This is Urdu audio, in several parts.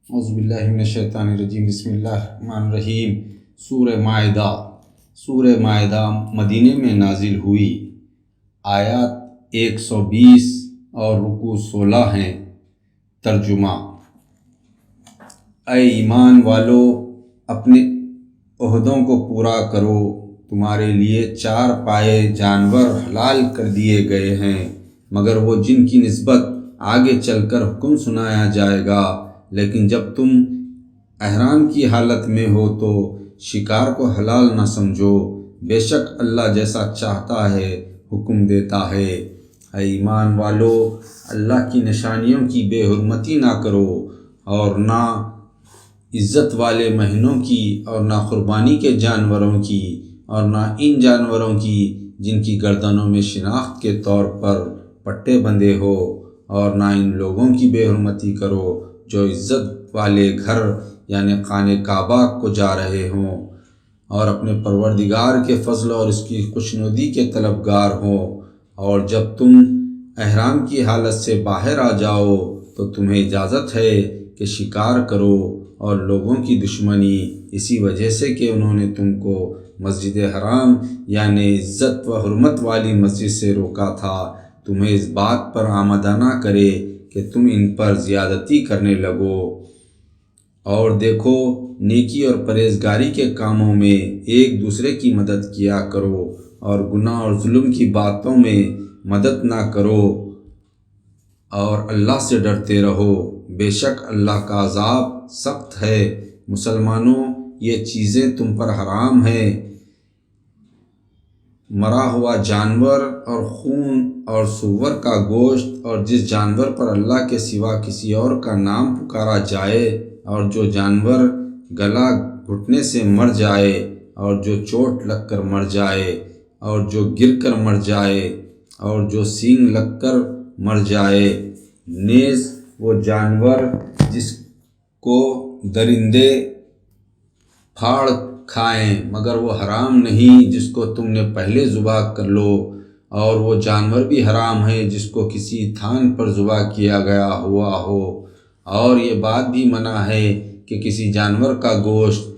اعوذ باللہ من الشیطان الرجیم، بسم اللہ الرحمن الرحیم۔ سورہ مائدہ مدینے میں نازل ہوئی، آیات 120 اور رکوع 16 ہیں۔ ترجمہ: اے ایمان والو، اپنے عہدوں کو پورا کرو، تمہارے لیے 4 پائے جانور حلال کر دیے گئے ہیں، مگر وہ جن کی نسبت آگے چل کر حکم سنایا جائے گا۔ لیکن جب تم احرام کی حالت میں ہو تو شکار کو حلال نہ سمجھو، بے شک اللہ جیسا چاہتا ہے حکم دیتا ہے۔ اے ایمان والو، اللہ کی نشانیوں کی بے حرمتی نہ کرو، اور نہ عزت والے مہینوں کی، اور نہ قربانی کے جانوروں کی، اور نہ ان جانوروں کی جن کی گردنوں میں شناخت کے طور پر پٹے بندھے ہو، اور نہ ان لوگوں کی بے حرمتی کرو جو عزت والے گھر یعنی خانہ کعبہ کو جا رہے ہوں، اور اپنے پروردگار کے فضل اور اس کی خوشنودی کے طلبگار ہوں۔ اور جب تم احرام کی حالت سے باہر آ جاؤ تو تمہیں اجازت ہے کہ شکار کرو، اور لوگوں کی دشمنی اسی وجہ سے کہ انہوں نے تم کو مسجد حرام یعنی عزت و حرمت والی مسجد سے روکا تھا، تمہیں اس بات پر آمادہ نہ کرے کہ تم ان پر زیادتی کرنے لگو۔ اور دیکھو، نیکی اور پرہیزگاری کے کاموں میں ایک دوسرے کی مدد کیا کرو، اور گناہ اور ظلم کی باتوں میں مدد نہ کرو، اور اللہ سے ڈرتے رہو، بے شک اللہ کا عذاب سخت ہے۔ مسلمانوں، یہ چیزیں تم پر حرام ہیں: مرا ہوا جانور اور خون اور سور کا گوشت، اور جس جانور پر اللہ کے سوا کسی اور کا نام پکارا جائے، اور جو جانور گلا گھٹنے سے مر جائے، اور جو چوٹ لگ کر مر جائے، اور جو گر کر مر جائے، اور جو سینگ لگ کر مر جائے، نیز وہ جانور جس کو درندے پھاڑ کھائیں، مگر وہ حرام نہیں جس کو تم نے پہلے ذبح کر لو، اور وہ جانور بھی حرام ہے جس کو کسی تھان پر ذبح کیا گیا ہوا ہو۔ اور یہ بات بھی منع ہے کہ کسی جانور کا گوشت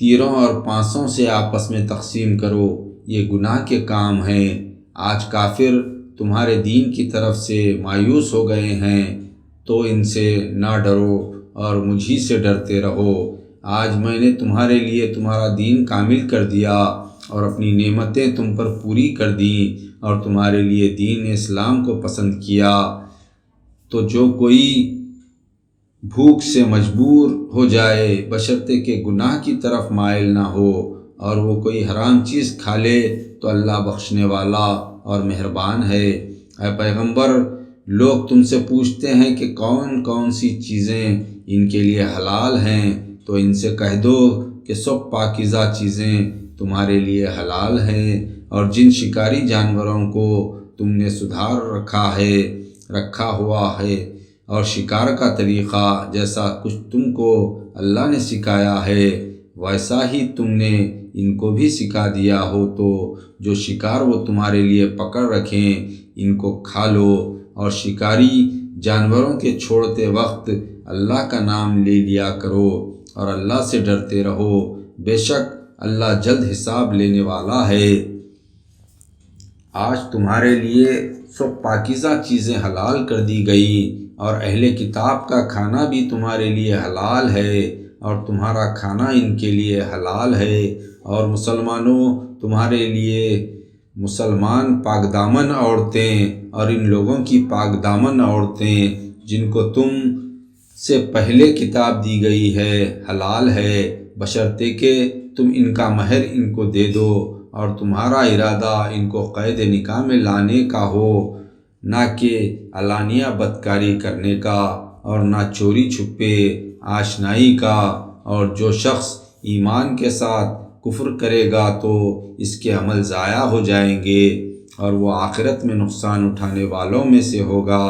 تیروں اور پانسوں سے آپس میں تقسیم کرو، یہ گناہ کے کام ہیں۔ آج کافر تمہارے دین کی طرف سے مایوس ہو گئے ہیں، تو ان سے نہ ڈرو اور مجھ ہی سے ڈرتے رہو۔ آج میں نے تمہارے لیے تمہارا دین کامل کر دیا، اور اپنی نعمتیں تم پر پوری کر دیں، اور تمہارے لیے دین اسلام کو پسند کیا۔ تو جو کوئی بھوک سے مجبور ہو جائے، بشرطے کہ گناہ کی طرف مائل نہ ہو، اور وہ کوئی حرام چیز کھا لے، تو اللہ بخشنے والا اور مہربان ہے۔ اے پیغمبر، لوگ تم سے پوچھتے ہیں کہ کون کون سی چیزیں ان کے لیے حلال ہیں، تو ان سے کہہ دو کہ سب پاکیزہ چیزیں تمہارے لیے حلال ہیں، اور جن شکاری جانوروں کو تم نے سدھار رکھا ہوا ہے، اور شکار کا طریقہ جیسا کچھ تم کو اللہ نے سکھایا ہے، ویسا ہی تم نے ان کو بھی سکھا دیا ہو، تو جو شکار وہ تمہارے لیے پکڑ رکھیں ان کو کھا لو، اور شکاری جانوروں کے چھوڑتے وقت اللہ کا نام لے لیا کرو، اور اللہ سے ڈرتے رہو، بے شک اللہ جلد حساب لینے والا ہے۔ آج تمہارے لیے سب پاکیزہ چیزیں حلال کر دی گئی، اور اہل کتاب کا کھانا بھی تمہارے لیے حلال ہے، اور تمہارا کھانا ان کے لیے حلال ہے۔ اور مسلمانوں، تمہارے لیے مسلمان پاک دامن عورتیں اور ان لوگوں کی پاک دامن عورتیں جن کو تم سے پہلے کتاب دی گئی ہے حلال ہے، بشرطے کہ تم ان کا مہر ان کو دے دو، اور تمہارا ارادہ ان کو قید نکاح میں لانے کا ہو، نہ کہ علانیہ بدکاری کرنے کا، اور نہ چوری چھپے آشنائی کا۔ اور جو شخص ایمان کے ساتھ کفر کرے گا تو اس کے عمل ضائع ہو جائیں گے، اور وہ آخرت میں نقصان اٹھانے والوں میں سے ہوگا۔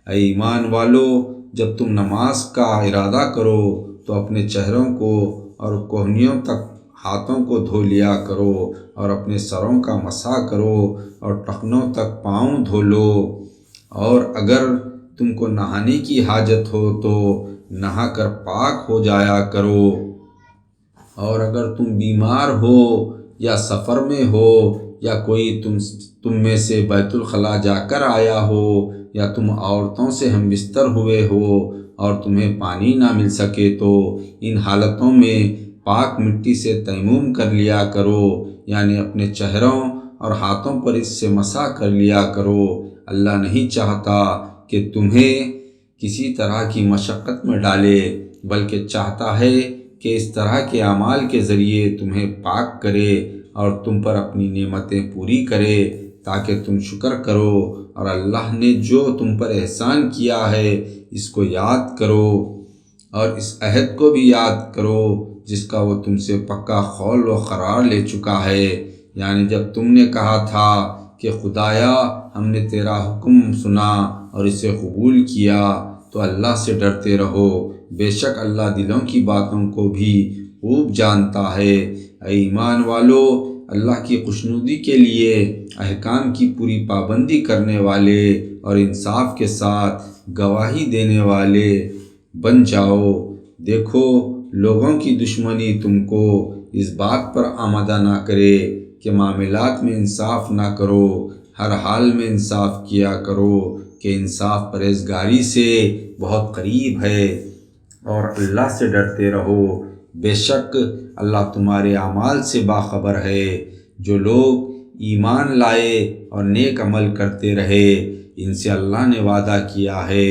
اے ایمان والو، جب تم نماز کا ارادہ کرو تو اپنے چہروں کو اور کوہنیوں تک ہاتھوں کو دھو لیا کرو، اور اپنے سروں کا مسح کرو، اور ٹخنوں تک پاؤں دھو لو، اور اگر تم کو نہانے کی حاجت ہو تو نہا کر پاک ہو جایا کرو، اور اگر تم بیمار ہو یا سفر میں ہو یا کوئی تم میں سے بیت الخلاء جا کر آیا ہو یا تم عورتوں سے ہم بستر ہوئے ہو اور تمہیں پانی نہ مل سکے تو ان حالتوں میں پاک مٹی سے تیمم کر لیا کرو، یعنی اپنے چہروں اور ہاتھوں پر اس سے مسح کر لیا کرو۔ اللہ نہیں چاہتا کہ تمہیں کسی طرح کی مشقت میں ڈالے، بلکہ چاہتا ہے کہ اس طرح کے اعمال کے ذریعے تمہیں پاک کرے اور تم پر اپنی نعمتیں پوری کرے تاکہ تم شکر کرو اور اللہ نے جو تم پر احسان کیا ہے اس کو یاد کرو اور اس عہد کو بھی یاد کرو جس کا وہ تم سے پکا قول و قرار لے چکا ہے، یعنی جب تم نے کہا تھا کہ خدایا ہم نے تیرا حکم سنا اور اسے قبول کیا، تو اللہ سے ڈرتے رہو، بے شک اللہ دلوں کی باتوں کو بھی خوب جانتا ہے۔ اے ایمان والو، اللہ کی خوشنودی کے لیے احکام کی پوری پابندی کرنے والے اور انصاف کے ساتھ گواہی دینے والے بن جاؤ۔ دیکھو لوگوں کی دشمنی تم کو اس بات پر آمادہ نہ کرے کہ معاملات میں انصاف نہ کرو، ہر حال میں انصاف کیا کرو کہ انصاف پرہیزگاری سے بہت قریب ہے، اور اللہ سے ڈرتے رہو، بے شک اللہ تمہارے اعمال سے باخبر ہے۔ جو لوگ ایمان لائے اور نیک عمل کرتے رہے ان سے اللہ نے وعدہ کیا ہے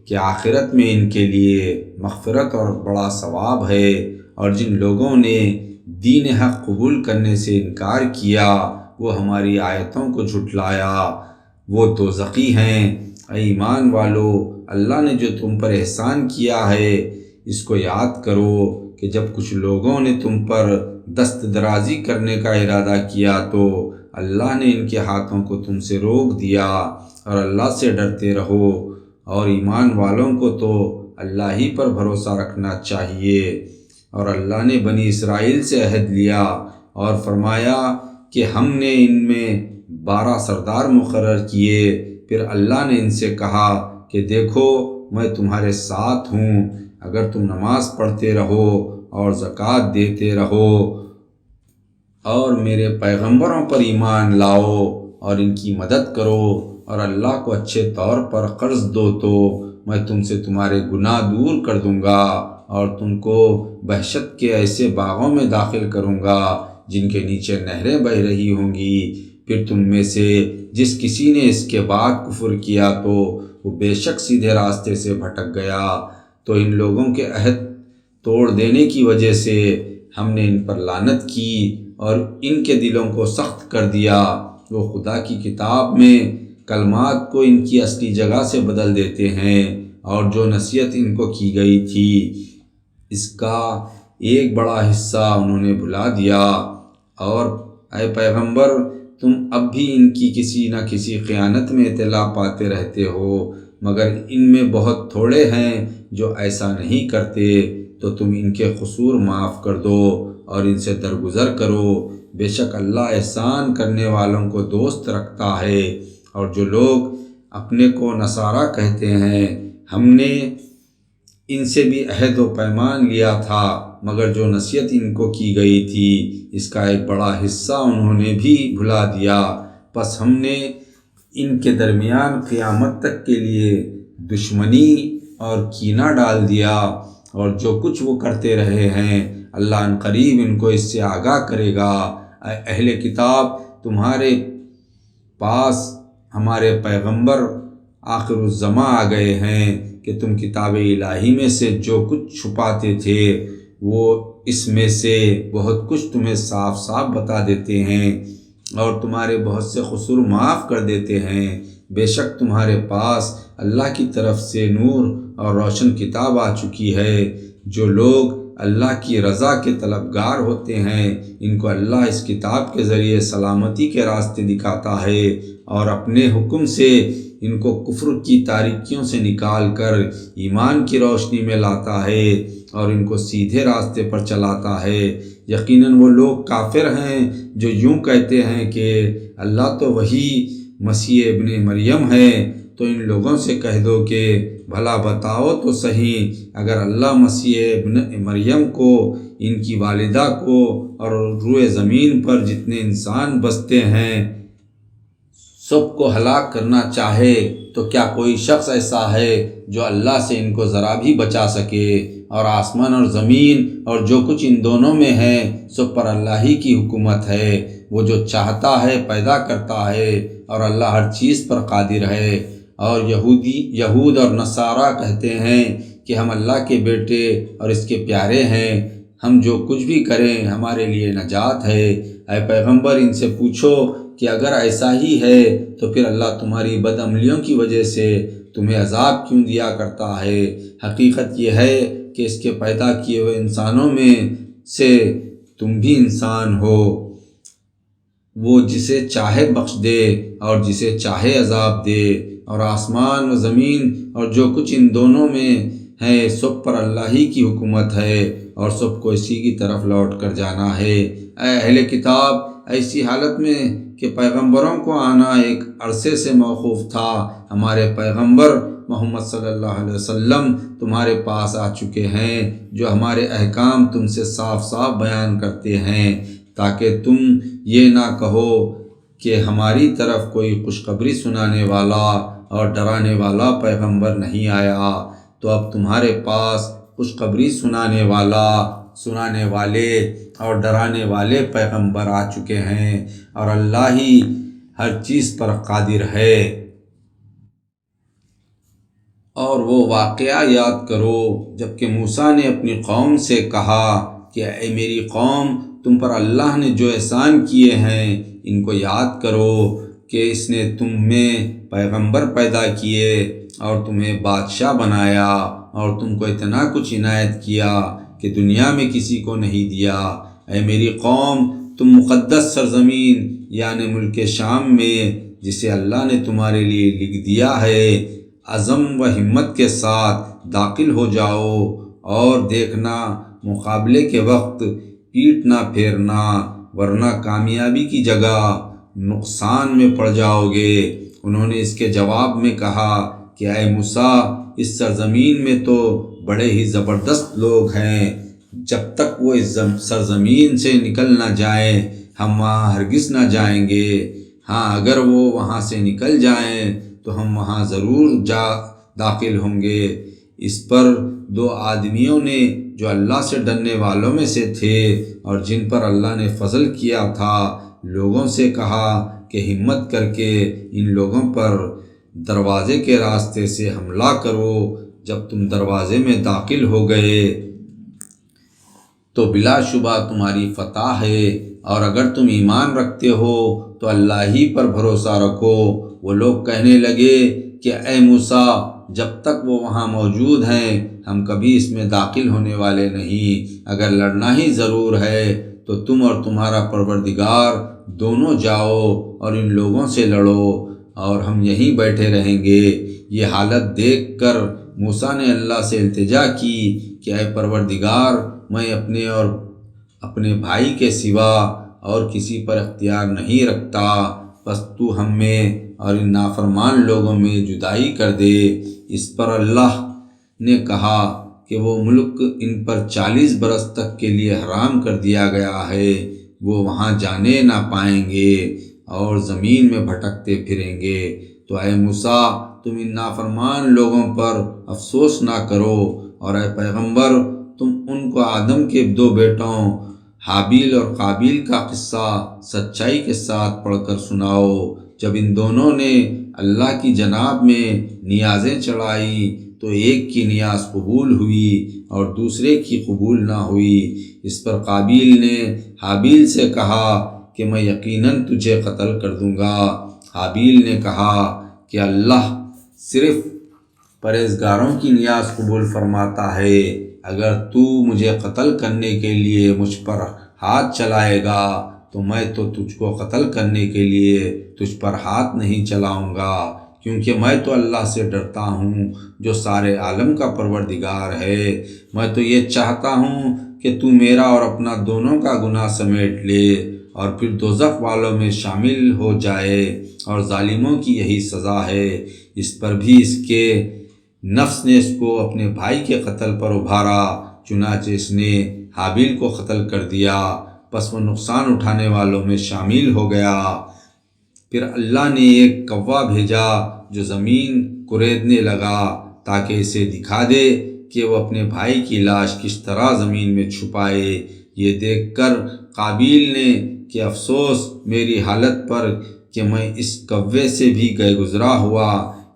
کہ آخرت میں ان کے لیے مغفرت اور بڑا ثواب ہے، اور جن لوگوں نے دین حق قبول کرنے سے انکار کیا، وہ ہماری آیتوں کو جھٹلایا، وہ دوزخی ہیں۔ اے ایمان والو، اللہ نے جو تم پر احسان کیا ہے اس کو یاد کرو کہ جب کچھ لوگوں نے تم پر دست درازی کرنے کا ارادہ کیا تو اللہ نے ان کے ہاتھوں کو تم سے روک دیا، اور اللہ سے ڈرتے رہو، اور ایمان والوں کو تو اللہ ہی پر بھروسہ رکھنا چاہیے۔ اور اللہ نے بنی اسرائیل سے عہد لیا اور فرمایا کہ ہم نے ان میں 12 سردار مقرر کیے، پھر اللہ نے ان سے کہا کہ دیکھو میں تمہارے ساتھ ہوں، اگر تم نماز پڑھتے رہو اور زکوٰۃ دیتے رہو اور میرے پیغمبروں پر ایمان لاؤ اور ان کی مدد کرو اور اللہ کو اچھے طور پر قرض دو تو میں تم سے تمہارے گناہ دور کر دوں گا اور تم کو بہشت کے ایسے باغوں میں داخل کروں گا جن کے نیچے نہریں بہہ رہی ہوں گی۔ پھر تم میں سے جس کسی نے اس کے بعد کفر کیا تو وہ بے شک سیدھے راستے سے بھٹک گیا۔ تو ان لوگوں کے عہد توڑ دینے کی وجہ سے ہم نے ان پر لعنت کی اور ان کے دلوں کو سخت کر دیا، وہ خدا کی کتاب میں کلمات کو ان کی اصلی جگہ سے بدل دیتے ہیں، اور جو نصیحت ان کو کی گئی تھی اس کا ایک بڑا حصہ انہوں نے بھلا دیا۔ اور اے پیغمبر، تم اب بھی ان کی کسی نہ کسی خیانت میں اطلاع پاتے رہتے ہو، مگر ان میں بہت تھوڑے ہیں جو ایسا نہیں کرتے، تو تم ان کے قصور معاف کر دو اور ان سے درگزر کرو، بے شک اللہ احسان کرنے والوں کو دوست رکھتا ہے۔ اور جو لوگ اپنے کو نصارہ کہتے ہیں، ہم نے ان سے بھی عہد و پیمان لیا تھا، مگر جو نصیحت ان کو کی گئی تھی اس کا ایک بڑا حصہ انہوں نے بھی بھلا دیا، پس ہم نے ان کے درمیان قیامت تک کے لیے دشمنی اور کینہ ڈال دیا، اور جو کچھ وہ کرتے رہے ہیں اللہ ان قریب ان کو اس سے آگاہ کرے گا۔ اے اہل کتاب، تمہارے پاس ہمارے پیغمبر آخر الزماں آ گئے ہیں کہ تم کتاب الہی میں سے جو کچھ چھپاتے تھے وہ اس میں سے بہت کچھ تمہیں صاف صاف بتا دیتے ہیں اور تمہارے بہت سے قصور معاف کر دیتے ہیں۔ بے شک تمہارے پاس اللہ کی طرف سے نور اور روشن کتاب آ چکی ہے۔ جو لوگ اللہ کی رضا کے طلبگار ہوتے ہیں ان کو اللہ اس کتاب کے ذریعے سلامتی کے راستے دکھاتا ہے اور اپنے حکم سے ان کو کفر کی تاریکیوں سے نکال کر ایمان کی روشنی میں لاتا ہے اور ان کو سیدھے راستے پر چلاتا ہے۔ یقیناً وہ لوگ کافر ہیں جو یوں کہتے ہیں کہ اللہ تو وہی مسیح ابن مریم ہے، تو ان لوگوں سے کہہ دو کہ بھلا بتاؤ تو صحیح، اگر اللہ مسیح ابن مریم کو، ان کی والدہ کو اور روئے زمین پر جتنے انسان بستے ہیں سب کو ہلاک کرنا چاہے تو کیا کوئی شخص ایسا ہے جو اللہ سے ان کو ذرا بھی بچا سکے؟ اور آسمان اور زمین اور جو کچھ ان دونوں میں ہے سب پر اللہ ہی کی حکومت ہے، وہ جو چاہتا ہے پیدا کرتا ہے، اور اللہ ہر چیز پر قادر ہے۔ اور یہود اور نصارہ کہتے ہیں کہ ہم اللہ کے بیٹے اور اس کے پیارے ہیں، ہم جو کچھ بھی کریں ہمارے لیے نجات ہے۔ اے پیغمبر، ان سے پوچھو کہ اگر ایسا ہی ہے تو پھر اللہ تمہاری بد عملیوں کی وجہ سے تمہیں عذاب کیوں دیا کرتا ہے؟ حقیقت یہ ہے کہ اس کے پیدا کیے ہوئے انسانوں میں سے تم بھی انسان ہو، وہ جسے چاہے بخش دے اور جسے چاہے عذاب دے، اور آسمان و زمین اور جو کچھ ان دونوں میں ہے سب پر اللہ ہی کی حکومت ہے، اور سب کو اسی کی طرف لوٹ کر جانا ہے۔ اے اہل کتاب، ایسی حالت میں کہ پیغمبروں کو آنا ایک عرصے سے موقوف تھا، ہمارے پیغمبر محمد صلی اللہ علیہ وسلم تمہارے پاس آ چکے ہیں، جو ہمارے احکام تم سے صاف صاف بیان کرتے ہیں، تاکہ تم یہ نہ کہو کہ ہماری طرف کوئی خوشخبری سنانے والا اور ڈرانے والا پیغمبر نہیں آیا۔ تو اب تمہارے پاس خوشخبری سنانے والے اور ڈرانے والے پیغمبر آ چکے ہیں، اور اللہ ہی ہر چیز پر قادر ہے۔ اور وہ واقعہ یاد کرو جب کہ موسیٰ نے اپنی قوم سے کہا کہ اے میری قوم، تم پر اللہ نے جو احسان کیے ہیں ان کو یاد کرو، کہ اس نے تم میں پیغمبر پیدا کیے اور تمہیں بادشاہ بنایا اور تم کو اتنا کچھ عنایت کیا کہ دنیا میں کسی کو نہیں دیا۔ اے میری قوم، تم مقدس سرزمین یعنی ملک شام میں جسے اللہ نے تمہارے لیے لکھ دیا ہے، عزم و ہمت کے ساتھ داخل ہو جاؤ، اور دیکھنا مقابلے کے وقت پیٹ نہ پھیرنا، ورنہ کامیابی کی جگہ نقصان میں پڑ جاؤ گے۔ انہوں نے اس کے جواب میں کہا کہ اے موسیٰ، اس سرزمین میں تو بڑے ہی زبردست لوگ ہیں، جب تک وہ اس سرزمین سے نکل نہ جائیں ہم وہاں ہرگز نہ جائیں گے۔ ہاں، اگر وہ وہاں سے نکل جائیں تو ہم وہاں ضرور داخل ہوں گے۔ اس پر دو آدمیوں نے جو اللہ سے ڈرنے والوں میں سے تھے اور جن پر اللہ نے فضل کیا تھا، لوگوں سے کہا کہ ہمت کر کے ان لوگوں پر دروازے کے راستے سے حملہ کرو۔ جب تم دروازے میں داخل ہو گئے تو بلا شبہ تمہاری فتح ہے، اور اگر تم ایمان رکھتے ہو تو اللہ ہی پر بھروسہ رکھو۔ وہ لوگ کہنے لگے کہ اے موسیٰ، جب تک وہ وہاں موجود ہیں ہم کبھی اس میں داخل ہونے والے نہیں، اگر لڑنا ہی ضرور ہے تو تم اور تمہارا پروردگار دونوں جاؤ اور ان لوگوں سے لڑو، اور ہم یہیں بیٹھے رہیں گے۔ یہ حالت دیکھ کر موسیٰ نے اللہ سے التجا کی کہ اے پروردگار، میں اپنے اور اپنے بھائی کے سوا اور کسی پر اختیار نہیں رکھتا، بس تو ہم میں اور ان نافرمان لوگوں میں جدائی کر دے۔ اس پر اللہ نے کہا کہ وہ ملک ان پر 40 برس تک کے لیے حرام کر دیا گیا ہے، وہ وہاں جانے نہ پائیں گے اور زمین میں بھٹکتے پھریں گے۔ تو اے موسیٰ، تم ان نافرمان لوگوں پر افسوس نہ کرو، اور اے پیغمبر، تم ان کو آدم کے 2 بیٹوں حابیل اور قابیل کا قصہ سچائی کے ساتھ پڑھ کر سناؤ۔ جب ان دونوں نے اللہ کی جناب میں نیازیں چڑھائی تو ایک کی نیاز قبول ہوئی اور دوسرے کی قبول نہ ہوئی۔ اس پر قابیل نے حابیل سے کہا کہ میں یقیناً تجھے قتل کر دوں گا۔ حابیل نے کہا کہ اللہ صرف پرہیزگاروں کی نیاز قبول فرماتا ہے، اگر تو مجھے قتل کرنے کے لیے مجھ پر ہاتھ چلائے گا تو میں تو تجھ کو قتل کرنے کے لیے تجھ پر ہاتھ نہیں چلاؤں گا، کیونکہ میں تو اللہ سے ڈرتا ہوں جو سارے عالم کا پروردگار ہے۔ میں تو یہ چاہتا ہوں کہ تو میرا اور اپنا دونوں کا گناہ سمیٹ لے اور پھر دوزخ والوں میں شامل ہو جائے، اور ظالموں کی یہی سزا ہے۔ اس پر بھی اس کے نفس نے اس کو اپنے بھائی کے قتل پر ابھارا، چنانچہ اس نے حابیل کو قتل کر دیا، پس وہ نقصان اٹھانے والوں میں شامل ہو گیا۔ پھر اللہ نے ایک کوا بھیجا جو زمین کریدنے لگا تاکہ اسے دکھا دے کہ وہ اپنے بھائی کی لاش کس طرح زمین میں چھپائے۔ یہ دیکھ کر قابیل نے کہ افسوس میری حالت پر کہ میں اس کوے سے بھی گئے گزرا ہوا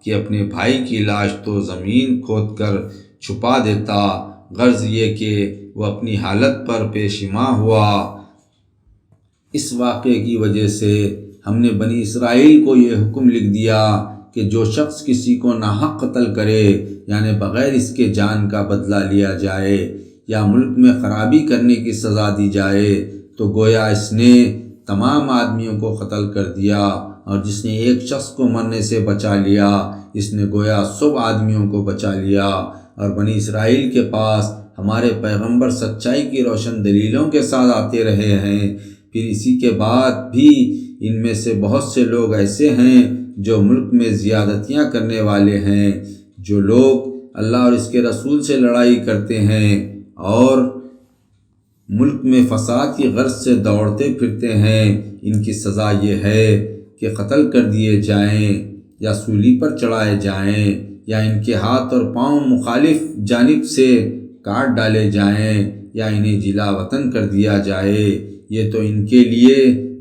کہ اپنے بھائی کی لاش تو زمین کھود کر چھپا دیتا، غرض یہ کہ وہ اپنی حالت پر پیشیماں ہوا۔ اس واقعے کی وجہ سے ہم نے بنی اسرائیل کو یہ حکم لکھ دیا کہ جو شخص کسی کو ناحق قتل کرے، یعنی بغیر اس کے جان کا بدلہ لیا جائے یا ملک میں خرابی کرنے کی سزا دی جائے، تو گویا اس نے تمام آدمیوں کو قتل کر دیا، اور جس نے ایک شخص کو مرنے سے بچا لیا، اس نے گویا سب آدمیوں کو بچا لیا۔ اور بنی اسرائیل کے پاس ہمارے پیغمبر سچائی کی روشن دلیلوں کے ساتھ آتے رہے ہیں، پھر اسی کے بعد بھی ان میں سے بہت سے لوگ ایسے ہیں جو ملک میں زیادتیاں کرنے والے ہیں، جو لوگ اللہ اور اس کے رسول سے لڑائی کرتے ہیں اور ملک میں فساد کی غرض سے دوڑتے پھرتے ہیں، ان کی سزا یہ ہے کہ قتل کر دیے جائیں یا سولی پر چڑھائے جائیں یا ان کے ہاتھ اور پاؤں مخالف جانب سے کاٹ ڈالے جائیں یا انہیں جلا وطن کر دیا جائے۔ یہ تو ان کے لیے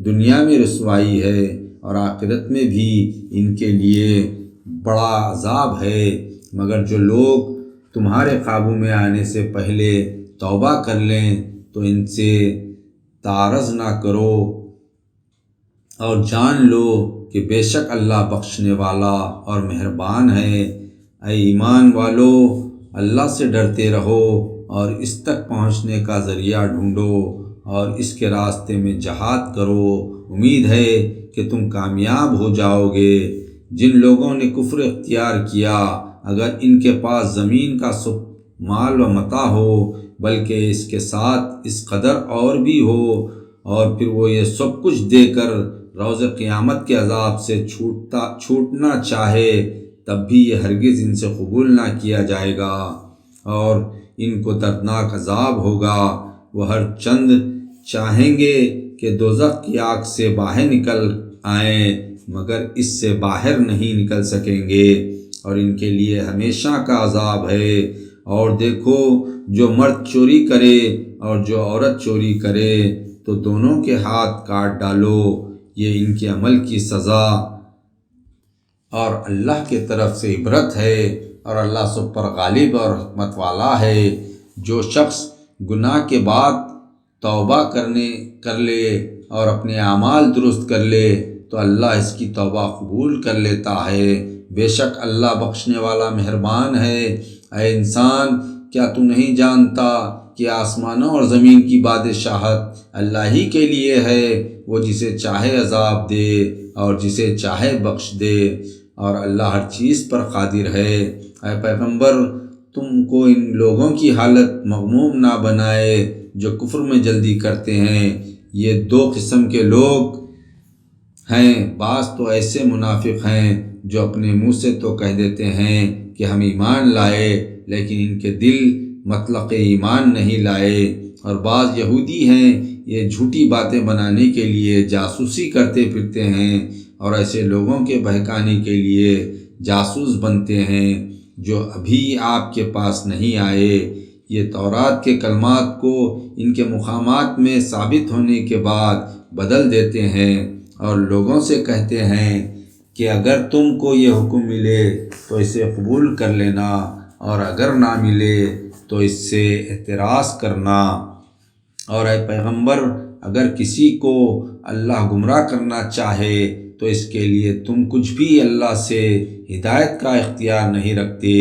دنیا میں رسوائی ہے اور آخرت میں بھی ان کے لیے بڑا عذاب ہے۔ مگر جو لوگ تمہارے قابو میں آنے سے پہلے توبہ کر لیں تو ان سے تعارض نہ کرو اور جان لو کہ بے شک اللہ بخشنے والا اور مہربان ہے۔ اے ایمان والو، اللہ سے ڈرتے رہو اور اس تک پہنچنے کا ذریعہ ڈھونڈو اور اس کے راستے میں جہاد کرو، امید ہے کہ تم کامیاب ہو جاؤ گے۔ جن لوگوں نے کفر اختیار کیا، اگر ان کے پاس زمین کا سب مال و متاع ہو بلکہ اس کے ساتھ اس قدر اور بھی ہو، اور پھر وہ یہ سب کچھ دے کر روز قیامت کے عذاب سے چھوٹنا چاہے، تب بھی یہ ہرگز ان سے قبول نہ کیا جائے گا اور ان کو دردناک عذاب ہوگا۔ وہ ہر چند چاہیں گے کہ دوزخ کی آگ سے باہر نکل آئیں، مگر اس سے باہر نہیں نکل سکیں گے اور ان کے لیے ہمیشہ کا عذاب ہے۔ اور دیکھو، جو مرد چوری کرے اور جو عورت چوری کرے تو دونوں کے ہاتھ کاٹ ڈالو، یہ ان کے عمل کی سزا اور اللہ کی طرف سے عبرت ہے، اور اللہ سب پر غالب اور حکمت والا ہے۔ جو شخص گناہ کے بعد توبہ کر لے اور اپنے اعمال درست کر لے تو اللہ اس کی توبہ قبول کر لیتا ہے، بے شک اللہ بخشنے والا مہربان ہے۔ اے انسان، کیا تو نہیں جانتا کہ آسمانوں اور زمین کی بادشاہت اللہ ہی کے لیے ہے؟ وہ جسے چاہے عذاب دے اور جسے چاہے بخش دے، اور اللہ ہر چیز پر قادر ہے۔ اے پیغمبر، تم کو ان لوگوں کی حالت مغموم نہ بنائے جو کفر میں جلدی کرتے ہیں۔ یہ دو قسم کے لوگ ہیں، بعض تو ایسے منافق ہیں جو اپنے منہ سے تو کہہ دیتے ہیں کہ ہم ایمان لائے، لیکن ان کے دل مطلق ایمان نہیں لائے، اور بعض یہودی ہیں، یہ جھوٹی باتیں بنانے کے لیے جاسوسی کرتے پھرتے ہیں اور ایسے لوگوں کے بہکانے کے لیے جاسوس بنتے ہیں جو ابھی آپ کے پاس نہیں آئے۔ یہ تورات کے کلمات کو ان کے مقامات میں ثابت ہونے کے بعد بدل دیتے ہیں اور لوگوں سے کہتے ہیں کہ اگر تم کو یہ حکم ملے تو اسے قبول کر لینا، اور اگر نہ ملے تو اس سے اعتراض کرنا۔ اور اے پیغمبر، اگر کسی کو اللہ گمراہ کرنا چاہے تو اس کے لیے تم کچھ بھی اللہ سے ہدایت کا اختیار نہیں رکھتے۔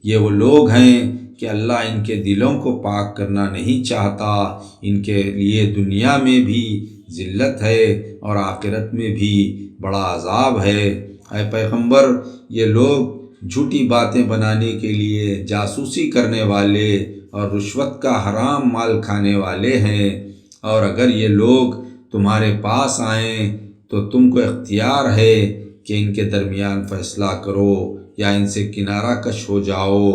یہ وہ لوگ ہیں کہ اللہ ان کے دلوں کو پاک کرنا نہیں چاہتا، ان کے لیے دنیا میں بھی ذلت ہے اور آخرت میں بھی بڑا عذاب ہے۔ اے پیغمبر، یہ لوگ جھوٹی باتیں بنانے کے لیے جاسوسی کرنے والے اور رشوت کا حرام مال کھانے والے ہیں، اور اگر یہ لوگ تمہارے پاس آئیں تو تم کو اختیار ہے کہ ان کے درمیان فیصلہ کرو، یا ان سے کنارہ کش ہو جاؤ،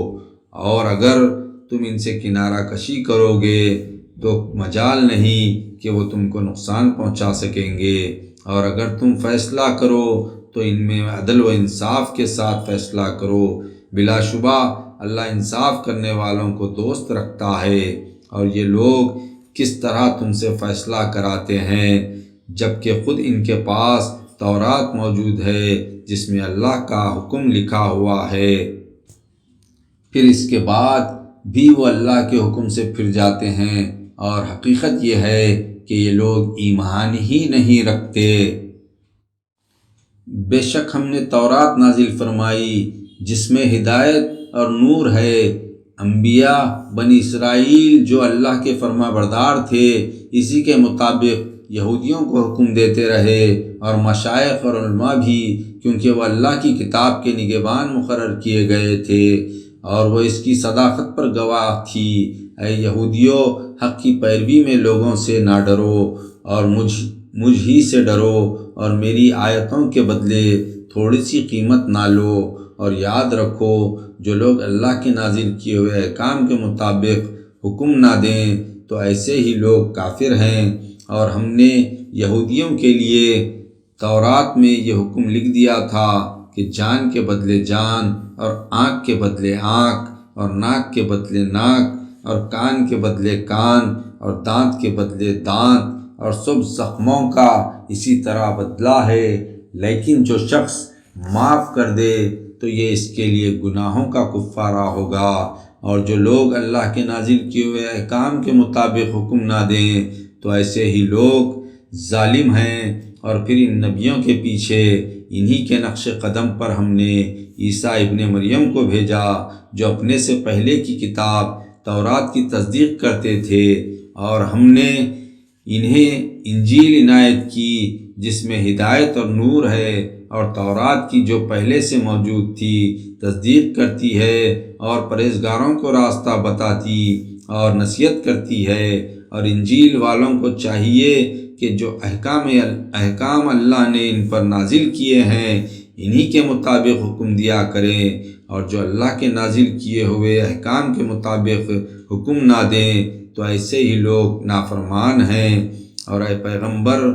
اور اگر تم ان سے کنارہ کشی کرو گے تو مجال نہیں کہ وہ تم کو نقصان پہنچا سکیں گے، اور اگر تم فیصلہ کرو تو ان میں عدل و انصاف کے ساتھ فیصلہ کرو، بلا شبہ اللہ انصاف کرنے والوں کو دوست رکھتا ہے۔ اور یہ لوگ کس طرح تم سے فیصلہ کراتے ہیں جبکہ خود ان کے پاس تورات موجود ہے جس میں اللہ کا حکم لکھا ہوا ہے، پھر اس کے بعد بھی وہ اللہ کے حکم سے پھر جاتے ہیں، اور حقیقت یہ ہے کہ یہ لوگ ایمان ہی نہیں رکھتے۔ بے شک ہم نے تورات نازل فرمائی جس میں ہدایت اور نور ہے۔ انبیاء بنی اسرائیل جو اللہ کے فرما بردار تھے اسی کے مطابق یہودیوں کو حکم دیتے رہے، اور مشائخ اور علماء بھی، کیونکہ وہ اللہ کی کتاب کے نگہبان مقرر کیے گئے تھے اور وہ اس کی صداقت پر گواہ تھی۔ اے یہودیوں، حق کی پیروی میں لوگوں سے نہ ڈرو اور مجھ ہی سے ڈرو، اور میری آیتوں کے بدلے تھوڑی سی قیمت نہ لو، اور یاد رکھو جو لوگ اللہ کے نازل کیے ہوئے احکام کے مطابق حکم نہ دیں تو ایسے ہی لوگ کافر ہیں۔ اور ہم نے یہودیوں کے لیے تورات میں یہ حکم لکھ دیا تھا کہ جان کے بدلے جان، اور آنکھ کے بدلے آنکھ، اور ناک کے بدلے ناک، اور کان کے بدلے کان، اور دانت کے بدلے دانت، اور سب زخموں کا اسی طرح بدلہ ہے، لیکن جو شخص معاف کر دے تو یہ اس کے لیے گناہوں کا کفارہ ہوگا۔ اور جو لوگ اللہ کے نازل کیے ہوئے احکام کے مطابق حکم نہ دیں تو ایسے ہی لوگ ظالم ہیں۔ اور پھر ان نبیوں کے پیچھے انہی کے نقش قدم پر ہم نے عیسیٰ ابن مریم کو بھیجا جو اپنے سے پہلے کی کتاب تورات کی تصدیق کرتے تھے، اور ہم نے انہیں انجیل عنایت کی جس میں ہدایت اور نور ہے، اور تورات کی جو پہلے سے موجود تھی تصدیق کرتی ہے، اور پرہیزگاروں کو راستہ بتاتی اور نصیحت کرتی ہے۔ اور انجیل والوں کو چاہیے کہ جو احکام اللہ نے ان پر نازل کیے ہیں انہی کے مطابق حکم دیا کریں، اور جو اللہ کے نازل کیے ہوئے احکام کے مطابق حکم نہ دیں تو ایسے ہی لوگ نافرمان ہیں۔ اور اے پیغمبر،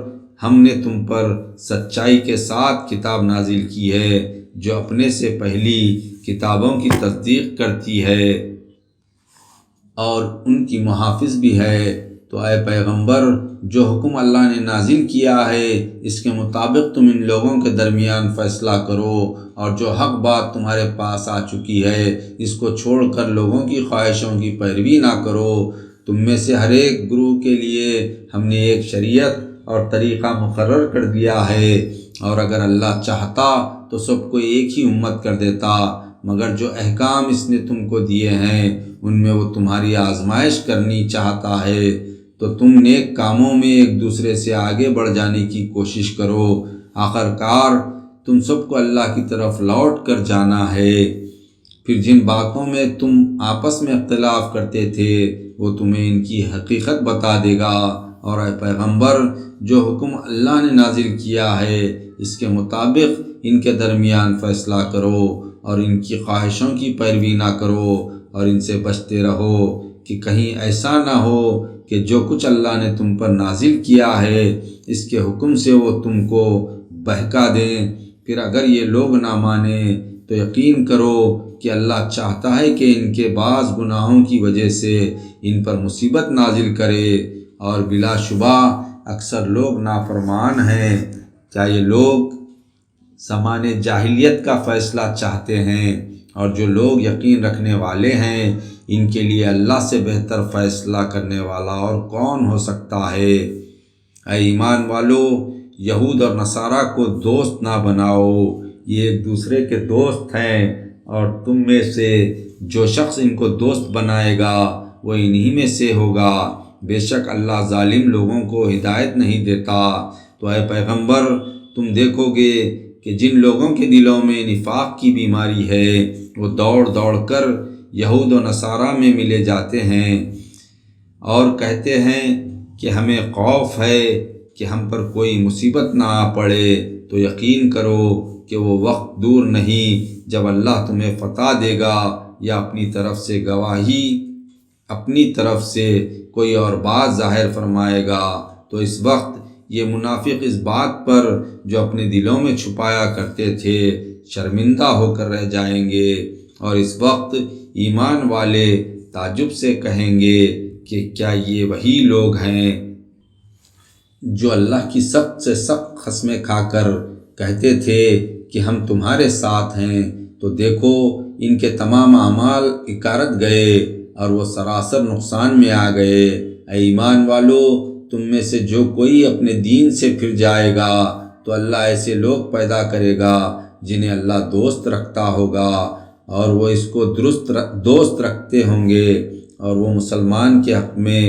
ہم نے تم پر سچائی کے ساتھ کتاب نازل کی ہے جو اپنے سے پہلی کتابوں کی تصدیق کرتی ہے اور ان کی محافظ بھی ہے۔ تو اے پیغمبر، جو حکم اللہ نے نازل کیا ہے اس کے مطابق تم ان لوگوں کے درمیان فیصلہ کرو، اور جو حق بات تمہارے پاس آ چکی ہے اس کو چھوڑ کر لوگوں کی خواہشوں کی پیروی نہ کرو۔ تم میں سے ہر ایک گروہ کے لیے ہم نے ایک شریعت اور طریقہ مقرر کر دیا ہے، اور اگر اللہ چاہتا تو سب کو ایک ہی امت کر دیتا، مگر جو احکام اس نے تم کو دیے ہیں ان میں وہ تمہاری آزمائش کرنی چاہتا ہے، تو تم نیک کاموں میں ایک دوسرے سے آگے بڑھ جانے کی کوشش کرو۔ آخرکار تم سب کو اللہ کی طرف لوٹ کر جانا ہے۔ پھر جن باتوں میں تم آپس میں اختلاف کرتے تھے وہ تمہیں ان کی حقیقت بتا دے گا، اور اے پیغمبر، جو حکم اللہ نے نازل کیا ہے اس کے مطابق ان کے درمیان فیصلہ کرو، اور ان کی خواہشوں کی پیروی نہ کرو، اور ان سے بچتے رہو کہ کہیں ایسا نہ ہو کہ جو کچھ اللہ نے تم پر نازل کیا ہے اس کے حکم سے وہ تم کو بہکا دیں۔ پھر اگر یہ لوگ نہ مانیں تو یقین کرو کہ اللہ چاہتا ہے کہ ان کے بعض گناہوں کی وجہ سے ان پر مصیبت نازل کرے، اور بلا شبہ اکثر لوگ نافرمان ہیں۔ کیا یہ لوگ زمانے جاہلیت کا فیصلہ چاہتے ہیں؟ اور جو لوگ یقین رکھنے والے ہیں ان کے لیے اللہ سے بہتر فیصلہ کرنے والا اور کون ہو سکتا ہے۔ اے ایمان والو، یہود اور نصارہ کو دوست نہ بناؤ، یہ ایک دوسرے کے دوست ہیں، اور تم میں سے جو شخص ان کو دوست بنائے گا وہ انہی میں سے ہوگا۔ بے شک اللہ ظالم لوگوں کو ہدایت نہیں دیتا۔ تو اے پیغمبر، تم دیکھو گے کہ جن لوگوں کے دلوں میں نفاق کی بیماری ہے وہ دوڑ دوڑ کر یہود و نصارہ میں ملے جاتے ہیں اور کہتے ہیں کہ ہمیں خوف ہے کہ ہم پر کوئی مصیبت نہ آ پڑے تو یقین کرو کہ وہ وقت دور نہیں جب اللہ تمہیں فتح دے گا یا اپنی طرف سے گواہی اپنی طرف سے کوئی اور بات ظاہر فرمائے گا، تو اس وقت یہ منافق اس بات پر جو اپنے دلوں میں چھپایا کرتے تھے شرمندہ ہو کر رہ جائیں گے، اور اس وقت ایمان والے تعجب سے کہیں گے کہ کیا یہ وہی لوگ ہیں جو اللہ کی سخت سے سخت قسمیں کھا کر کہتے تھے کہ ہم تمہارے ساتھ ہیں، تو دیکھو ان کے تمام اعمال اکارت گئے اور وہ سراسر نقصان میں آ گئے۔ اے ایمان والو، تم میں سے جو کوئی اپنے دین سے پھر جائے گا تو اللہ ایسے لوگ پیدا کرے گا جنہیں اللہ دوست رکھتا ہوگا اور وہ اس کو دوست رکھتے ہوں گے، اور وہ مسلمان کے حق میں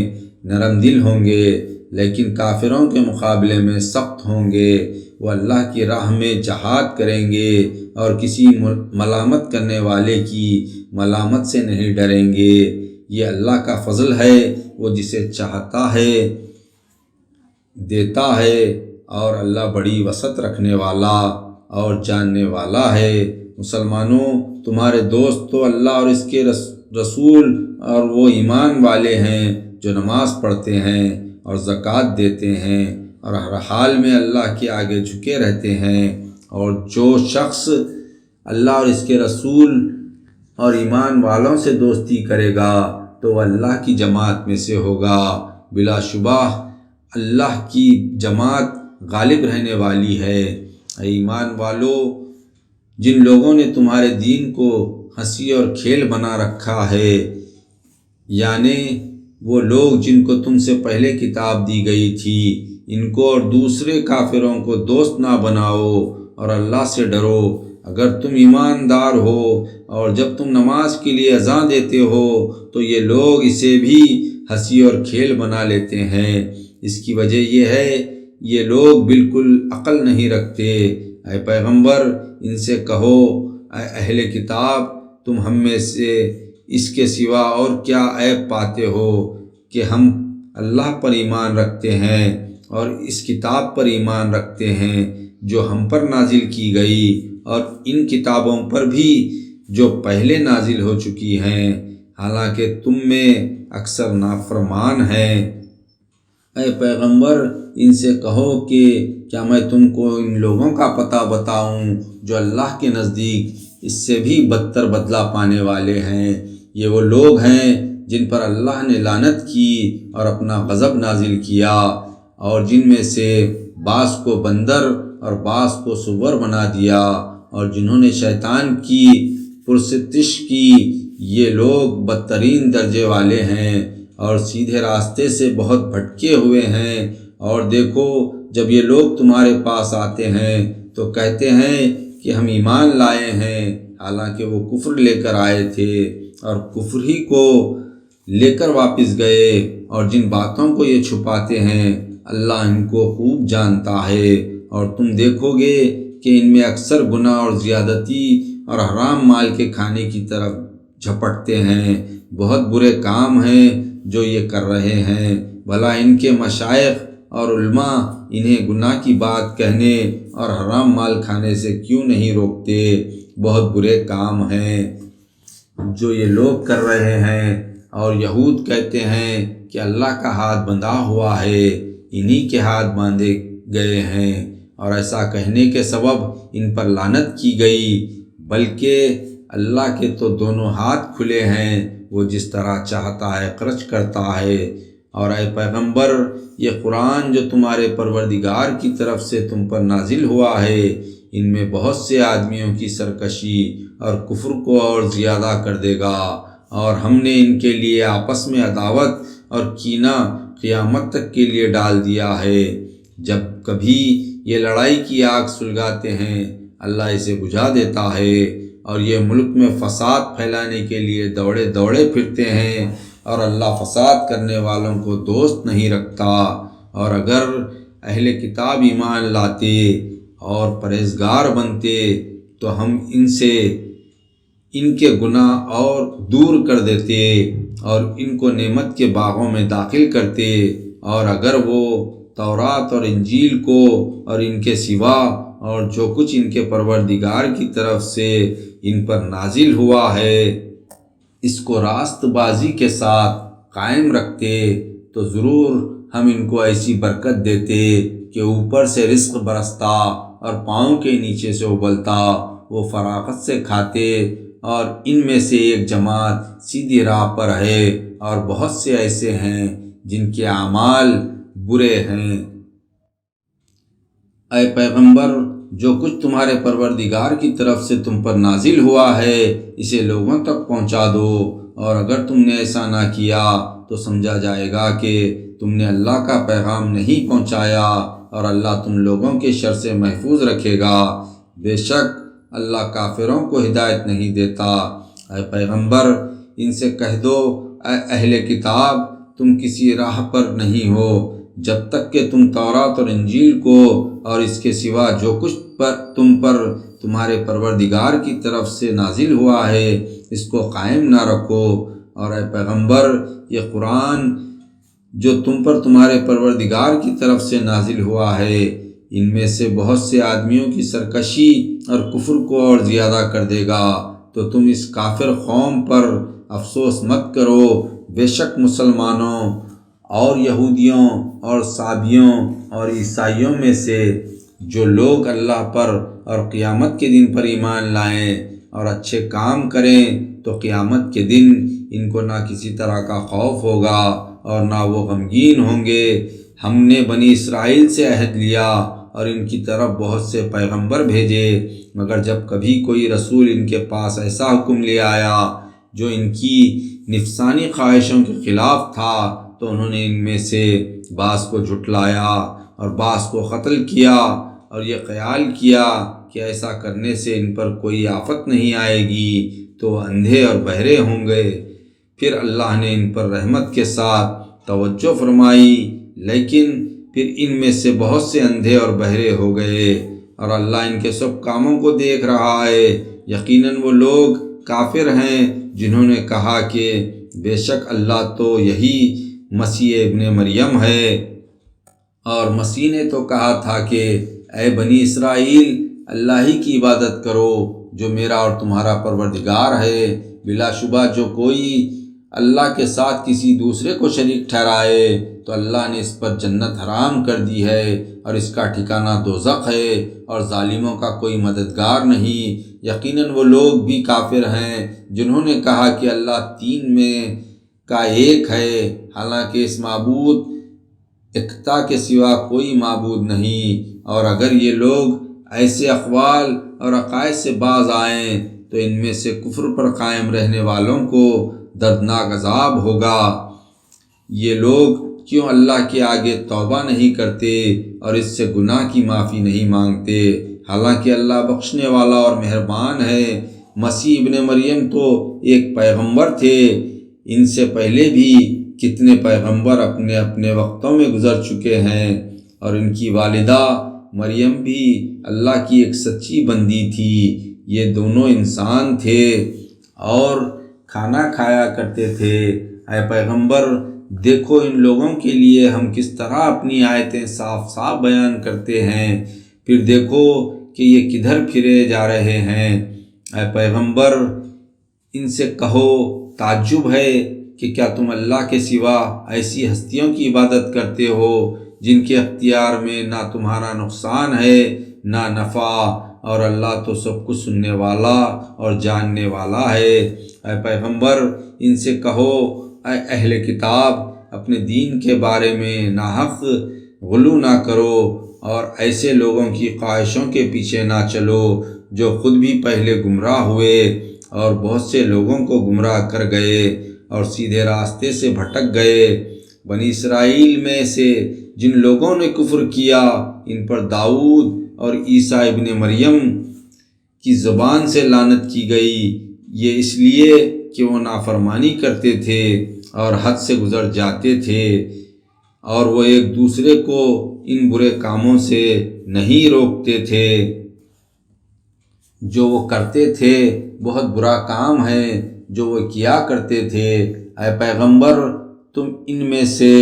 نرم دل ہوں گے لیکن کافروں کے مقابلے میں سخت ہوں گے۔ وہ اللہ کی راہ میں جہاد کریں گے اور کسی ملامت کرنے والے کی ملامت سے نہیں ڈریں گے۔ یہ اللہ کا فضل ہے، وہ جسے چاہتا ہے دیتا ہے، اور اللہ بڑی وسعت رکھنے والا اور جاننے والا ہے۔ مسلمانوں، تمہارے دوست تو اللہ اور اس کے رسول اور وہ ایمان والے ہیں جو نماز پڑھتے ہیں اور زکوٰۃ دیتے ہیں اور ہر حال میں اللہ کے آگے جھکے رہتے ہیں، اور جو شخص اللہ اور اس کے رسول اور ایمان والوں سے دوستی کرے گا تو وہ اللہ کی جماعت میں سے ہوگا۔ بلا شبہ اللہ کی جماعت غالب رہنے والی ہے۔ اے ایمان والو، جن لوگوں نے تمہارے دین کو ہنسی اور کھیل بنا رکھا ہے، یعنی وہ لوگ جن کو تم سے پہلے کتاب دی گئی تھی، ان کو اور دوسرے کافروں کو دوست نہ بناؤ اور اللہ سے ڈرو۔ اگر تم ایماندار ہو اور جب تم نماز کے لیے اذان دیتے ہو تو یہ لوگ اسے بھی ہنسی اور کھیل بنا لیتے ہیں۔ اس کی وجہ یہ ہے یہ لوگ بالکل عقل نہیں رکھتے۔ اے پیغمبر، ان سے کہو، اے اہل کتاب، تم ہم میں سے اس کے سوا اور کیا عیب پاتے ہو کہ ہم اللہ پر ایمان رکھتے ہیں اور اس کتاب پر ایمان رکھتے ہیں جو ہم پر نازل کی گئی اور ان کتابوں پر بھی جو پہلے نازل ہو چکی ہیں، حالانکہ تم میں اکثر نافرمان ہیں۔ اے پیغمبر، ان سے کہو کہ کیا میں تم کو ان لوگوں کا پتہ بتاؤں جو اللہ کے نزدیک اس سے بھی بدتر بدلہ پانے والے ہیں۔ یہ وہ لوگ ہیں جن پر اللہ نے لعنت کی اور اپنا غضب نازل کیا، اور جن میں سے بعض کو بندر اور بعض کو سور بنا دیا، اور جنہوں نے شیطان کی پرستش کی۔ یہ لوگ بدترین درجے والے ہیں اور سیدھے راستے سے بہت بھٹکے ہوئے ہیں۔ اور دیکھو، جب یہ لوگ تمہارے پاس آتے ہیں تو کہتے ہیں کہ ہم ایمان لائے ہیں، حالانکہ وہ کفر لے کر آئے تھے اور کفر ہی کو لے کر واپس گئے، اور جن باتوں کو یہ چھپاتے ہیں اللہ ان کو خوب جانتا ہے۔ اور تم دیکھو گے کہ ان میں اکثر گناہ اور زیادتی اور حرام مال کے کھانے کی طرف جھپٹتے ہیں۔ بہت برے کام ہیں جو یہ کر رہے ہیں، بھلا ان کے مشائخ اور علماء انہیں گناہ کی بات کہنے اور حرام مال کھانے سے کیوں نہیں روکتے؟ بہت برے کام ہیں جو یہ لوگ کر رہے ہیں۔ اور یہود کہتے ہیں کہ اللہ کا ہاتھ بندھا ہوا ہے، انہی کے ہاتھ باندھے گئے ہیں، اور ایسا کہنے کے سبب ان پر لعنت کی گئی، بلکہ اللہ کے تو دونوں ہاتھ کھلے ہیں، وہ جس طرح چاہتا ہے خرچ کرتا ہے۔ اور اے پیغمبر، یہ قرآن جو تمہارے پروردگار کی طرف سے تم پر نازل ہوا ہے، ان میں بہت سے آدمیوں کی سرکشی اور کفر کو اور زیادہ کر دے گا، اور ہم نے ان کے لیے آپس میں عداوت اور کینہ قیامت تک کے لیے ڈال دیا ہے۔ جب کبھی یہ لڑائی کی آگ سلگاتے ہیں اللہ اسے بجھا دیتا ہے، اور یہ ملک میں فساد پھیلانے کے لیے دوڑے پھرتے ہیں، اور اللہ فساد کرنے والوں کو دوست نہیں رکھتا۔ اور اگر اہل کتاب ایمان لاتے اور پرہیزگار بنتے تو ہم ان سے ان کے گناہ اور دور کر دیتے اور ان کو نعمت کے باغوں میں داخل کرتے، اور اگر وہ تورات اور انجیل کو اور ان کے سوا اور جو کچھ ان کے پروردگار کی طرف سے ان پر نازل ہوا ہے اس کو راست بازی کے ساتھ قائم رکھتے تو ضرور ہم ان کو ایسی برکت دیتے کہ اوپر سے رزق برستا اور پاؤں کے نیچے سے ابلتا، وہ فراغت سے کھاتے، اور ان میں سے ایک جماعت سیدھی راہ پر ہے اور بہت سے ایسے ہیں جن کے اعمال برے ہیں۔ اے پیغمبر، جو کچھ تمہارے پروردگار کی طرف سے تم پر نازل ہوا ہے اسے لوگوں تک پہنچا دو، اور اگر تم نے ایسا نہ کیا تو سمجھا جائے گا کہ تم نے اللہ کا پیغام نہیں پہنچایا، اور اللہ تم لوگوں کے شر سے محفوظ رکھے گا۔ بے شک اللہ کافروں کو ہدایت نہیں دیتا۔ اے پیغمبر، ان سے کہہ دو، اے اہل کتاب، تم کسی راہ پر نہیں ہو جب تک کہ تم تورات اور انجیل کو اور اس کے سوا جو کچھ تم پر تمہارے پروردگار کی طرف سے نازل ہوا ہے اس کو قائم نہ رکھو۔ اور اے پیغمبر، یہ قرآن جو تم پر تمہارے پروردگار کی طرف سے نازل ہوا ہے ان میں سے بہت سے آدمیوں کی سرکشی اور کفر کو اور زیادہ کر دے گا، تو تم اس کافر قوم پر افسوس مت کرو۔ بے شک مسلمانوں اور یہودیوں اور صابیوں اور عیسائیوں میں سے جو لوگ اللہ پر اور قیامت کے دن پر ایمان لائیں اور اچھے کام کریں تو قیامت کے دن ان کو نہ کسی طرح کا خوف ہوگا اور نہ وہ غمگین ہوں گے۔ ہم نے بنی اسرائیل سے عہد لیا اور ان کی طرف بہت سے پیغمبر بھیجے، مگر جب کبھی کوئی رسول ان کے پاس ایسا حکم لے آیا جو ان کی نفسانی خواہشوں کے خلاف تھا تو انہوں نے ان میں سے بعض کو جھٹلایا اور بعض کو قتل کیا، اور یہ خیال کیا کہ ایسا کرنے سے ان پر کوئی آفت نہیں آئے گی تو وہ اندھے اور بہرے ہوں گے۔ پھر اللہ نے ان پر رحمت کے ساتھ توجہ فرمائی، لیکن پھر ان میں سے بہت سے اندھے اور بہرے ہو گئے، اور اللہ ان کے سب کاموں کو دیکھ رہا ہے۔ یقیناً وہ لوگ کافر ہیں جنہوں نے کہا کہ بے شک اللہ تو یہی مسیح ابن مریم ہے، اور مسیح نے تو کہا تھا کہ اے بنی اسرائیل، اللہ ہی کی عبادت کرو جو میرا اور تمہارا پروردگار ہے۔ بلا شبہ جو کوئی اللہ کے ساتھ کسی دوسرے کو شریک ٹھہرائے تو اللہ نے اس پر جنت حرام کر دی ہے اور اس کا ٹھکانہ دوزخ ہے، اور ظالموں کا کوئی مددگار نہیں۔ یقیناً وہ لوگ بھی کافر ہیں جنہوں نے کہا کہ اللہ تین میں کا ایک ہے، حالانکہ اس معبود یکتا کے سوا کوئی معبود نہیں۔ اور اگر یہ لوگ ایسے اقوال اور عقائد سے باز آئیں تو ان میں سے کفر پر قائم رہنے والوں کو دردناک عذاب ہوگا۔ یہ لوگ کیوں اللہ کے آگے توبہ نہیں کرتے اور اس سے گناہ کی معافی نہیں مانگتے، حالانکہ اللہ بخشنے والا اور مہربان ہے۔ مسیح ابن مریم تو ایک پیغمبر تھے، ان سے پہلے بھی کتنے پیغمبر اپنے اپنے وقتوں میں گزر چکے ہیں، اور ان کی والدہ مریم بھی اللہ کی ایک سچی بندی تھی۔ یہ دونوں انسان تھے اور کھانا کھایا کرتے تھے۔ اے پیغمبر، دیکھو ان لوگوں کے لیے ہم کس طرح اپنی آیتیں صاف صاف بیان کرتے ہیں، پھر دیکھو کہ یہ کدھر پھرے جا رہے ہیں۔ اے پیغمبر، ان سے کہو، تعجب ہے کہ کیا تم اللہ کے سوا ایسی ہستیوں کی عبادت کرتے ہو جن کے اختیار میں نہ تمہارا نقصان ہے نہ نفع، اور اللہ تو سب کچھ سننے والا اور جاننے والا ہے۔ اے پیغمبر، ان سے کہو، اے اہل کتاب، اپنے دین کے بارے میں ناحق غلو نہ کرو اور ایسے لوگوں کی خواہشوں کے پیچھے نہ چلو جو خود بھی پہلے گمراہ ہوئے اور بہت سے لوگوں کو گمراہ کر گئے اور سیدھے راستے سے بھٹک گئے۔ بنی اسرائیل میں سے جن لوگوں نے کفر کیا ان پر داؤد اور عیسیٰ ابن مریم کی زبان سے لعنت کی گئی، یہ اس لیے کہ وہ نافرمانی کرتے تھے اور حد سے گزر جاتے تھے، اور وہ ایک دوسرے کو ان برے کاموں سے نہیں روکتے تھے جو وہ کرتے تھے۔ بہت برا کام ہے جو وہ کیا کرتے تھے۔ اے پیغمبر، تم ان میں سے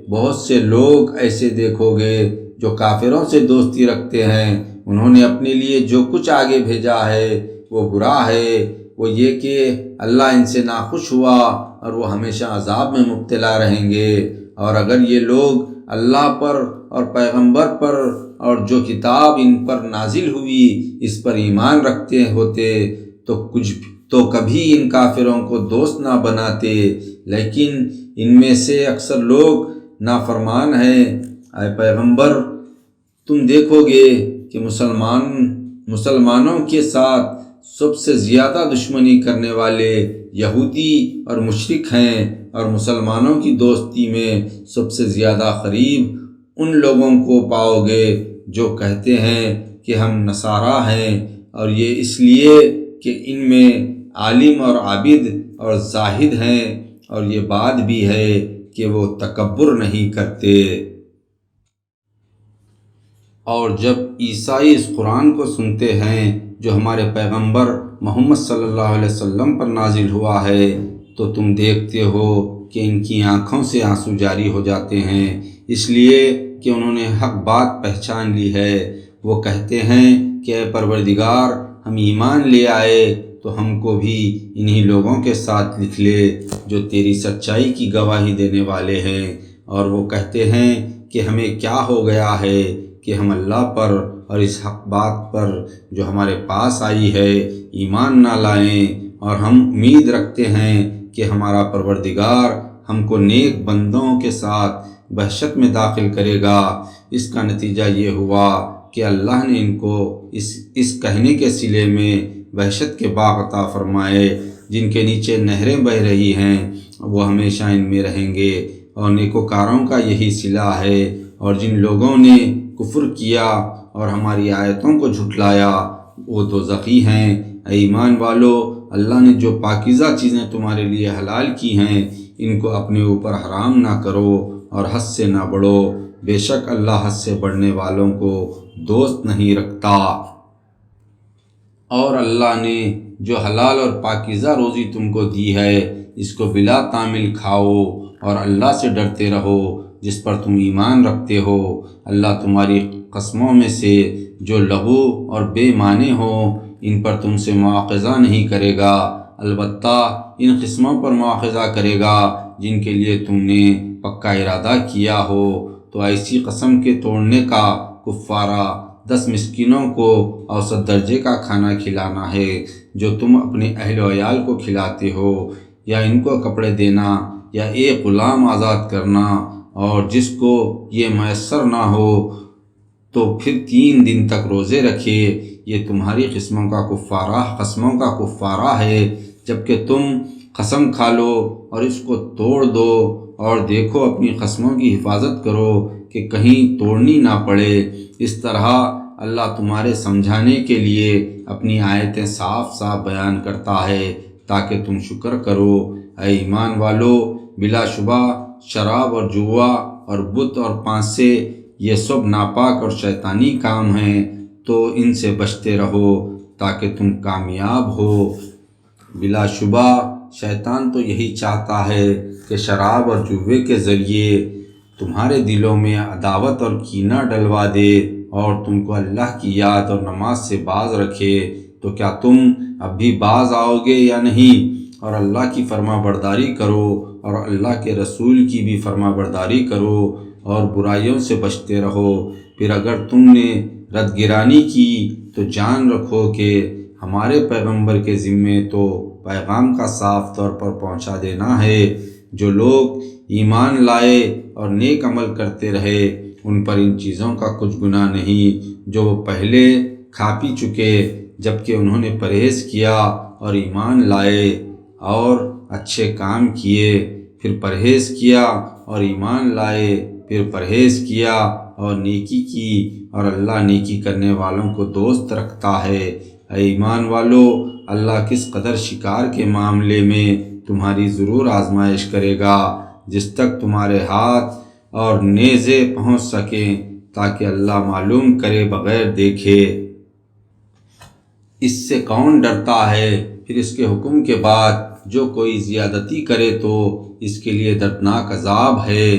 بہت سے لوگ ایسے دیکھو گے جو کافروں سے دوستی رکھتے ہیں۔ انہوں نے اپنے لیے جو کچھ آگے بھیجا ہے وہ برا ہے، وہ یہ کہ اللہ ان سے ناخوش ہوا اور وہ ہمیشہ عذاب میں مبتلا رہیں گے۔ اور اگر یہ لوگ اللہ پر اور پیغمبر پر اور جو کتاب ان پر نازل ہوئی اس پر ایمان رکھتے ہوتے تو کبھی ان کافروں کو دوست نہ بناتے، لیکن ان میں سے اکثر لوگ نافرمان ہیں۔ اے پیغمبر، تم دیکھو گے کہ مسلمانوں کے ساتھ سب سے زیادہ دشمنی کرنے والے یہودی اور مشرک ہیں، اور مسلمانوں کی دوستی میں سب سے زیادہ قریب ان لوگوں کو پاؤ گے جو کہتے ہیں کہ ہم نصارہ ہیں، اور یہ اس لیے کہ ان میں عالم اور عابد اور زاہد ہیں، اور یہ بات بھی ہے کہ وہ تکبر نہیں کرتے۔ اور جب عیسائی اس قرآن کو سنتے ہیں جو ہمارے پیغمبر محمد صلی اللہ علیہ وسلم پر نازل ہوا ہے تو تم دیکھتے ہو کہ ان کی آنکھوں سے آنسو جاری ہو جاتے ہیں، اس لیے کہ انہوں نے حق بات پہچان لی ہے۔ وہ کہتے ہیں کہ اے پروردگار، ہم ایمان لے آئے تو ہم کو بھی انہی لوگوں کے ساتھ لکھ لے جو تیری سچائی کی گواہی دینے والے ہیں۔ اور وہ کہتے ہیں کہ ہمیں کیا ہو گیا ہے کہ ہم اللہ پر اور اس حق بات پر جو ہمارے پاس آئی ہے ایمان نہ لائیں، اور ہم امید رکھتے ہیں کہ ہمارا پروردگار ہم کو نیک بندوں کے ساتھ بہشت میں داخل کرے گا۔ اس کا نتیجہ یہ ہوا کہ اللہ نے ان کو اس کہنے کے صلے میں بہشت کے باغ عطا فرمائے جن کے نیچے نہریں بہہ رہی ہیں، وہ ہمیشہ ان میں رہیں گے، اور نیکوکاروں کا یہی صلہ ہے۔ اور جن لوگوں نے کفر کیا اور ہماری آیتوں کو جھٹلایا وہ دوزخی ہیں۔ اے ایمان والو، اللہ نے جو پاکیزہ چیزیں تمہارے لیے حلال کی ہیں ان کو اپنے اوپر حرام نہ کرو اور حد سے نہ بڑھو، بے شک اللہ حد سے بڑھنے والوں کو دوست نہیں رکھتا۔ اور اللہ نے جو حلال اور پاکیزہ روزی تم کو دی ہے اس کو بلا تامل کھاؤ، اور اللہ سے ڈرتے رہو جس پر تم ایمان رکھتے ہو۔ اللہ تمہاری قسموں میں سے جو لغو اور بے معنی ہو ان پر تم سے مواخذہ نہیں کرے گا، البتہ ان قسموں پر مواخذہ کرے گا جن کے لیے تم نے پکا ارادہ کیا ہو۔ تو ایسی قسم کے توڑنے کا کفارہ 10 مسکینوں کو اوسط درجے کا کھانا کھلانا ہے جو تم اپنے اہل و عیال کو کھلاتے ہو، یا ان کو کپڑے دینا، یا ایک غلام آزاد کرنا، اور جس کو یہ میسر نہ ہو تو پھر 3 دن تک روزے رکھے۔ یہ تمہاری قسموں کا کفارہ ہے، جبکہ تم قسم کھا لو اور اس کو توڑ دو، اور دیکھو اپنی قسموں کی حفاظت کرو کہ کہیں توڑنی نہ پڑے۔ اس طرح اللہ تمہارے سمجھانے کے لیے اپنی آیتیں صاف صاف بیان کرتا ہے تاکہ تم شکر کرو۔ اے ایمان والو، بلا شبہ شراب اور جوا اور بت اور پانسے یہ سب ناپاک اور شیطانی کام ہیں، تو ان سے بچتے رہو تاکہ تم کامیاب ہو۔ بلا شبہ شیطان تو یہی چاہتا ہے کہ شراب اور جوے کے ذریعے تمہارے دلوں میں عداوت اور کینہ ڈلوا دے اور تم کو اللہ کی یاد اور نماز سے باز رکھے۔ تو کیا تم اب بھی باز آؤ گے یا نہیں؟ اور اللہ کی فرما برداری کرو اور اللہ کے رسول کی بھی فرما برداری کرو اور برائیوں سے بچتے رہو۔ پھر اگر تم نے رد گرانی کی تو جان رکھو کہ ہمارے پیغمبر کے ذمے تو پیغام کا صاف طور پر پہنچا دینا ہے۔ جو لوگ ایمان لائے اور نیک عمل کرتے رہے ان پر ان چیزوں کا کچھ گناہ نہیں جو وہ پہلے کھا پی چکے، جبکہ انہوں نے پرہیز کیا اور ایمان لائے اور اچھے کام کیے، پھر پرہیز کیا اور ایمان لائے، پھر پرہیز کیا اور نیکی کی، اور اللہ نیکی کرنے والوں کو دوست رکھتا ہے۔ اے ایمان والو، اللہ کس قدر شکار کے معاملے میں تمہاری ضرور آزمائش کرے گا، جس تک تمہارے ہاتھ اور نیزے پہنچ سکیں، تاکہ اللہ معلوم کرے بغیر دیکھے۔ اس سے کون ڈرتا ہے؟ پھر اس کے حکم کے بعد جو کوئی زیادتی کرے تو اس کے لیے دردناک عذاب ہے۔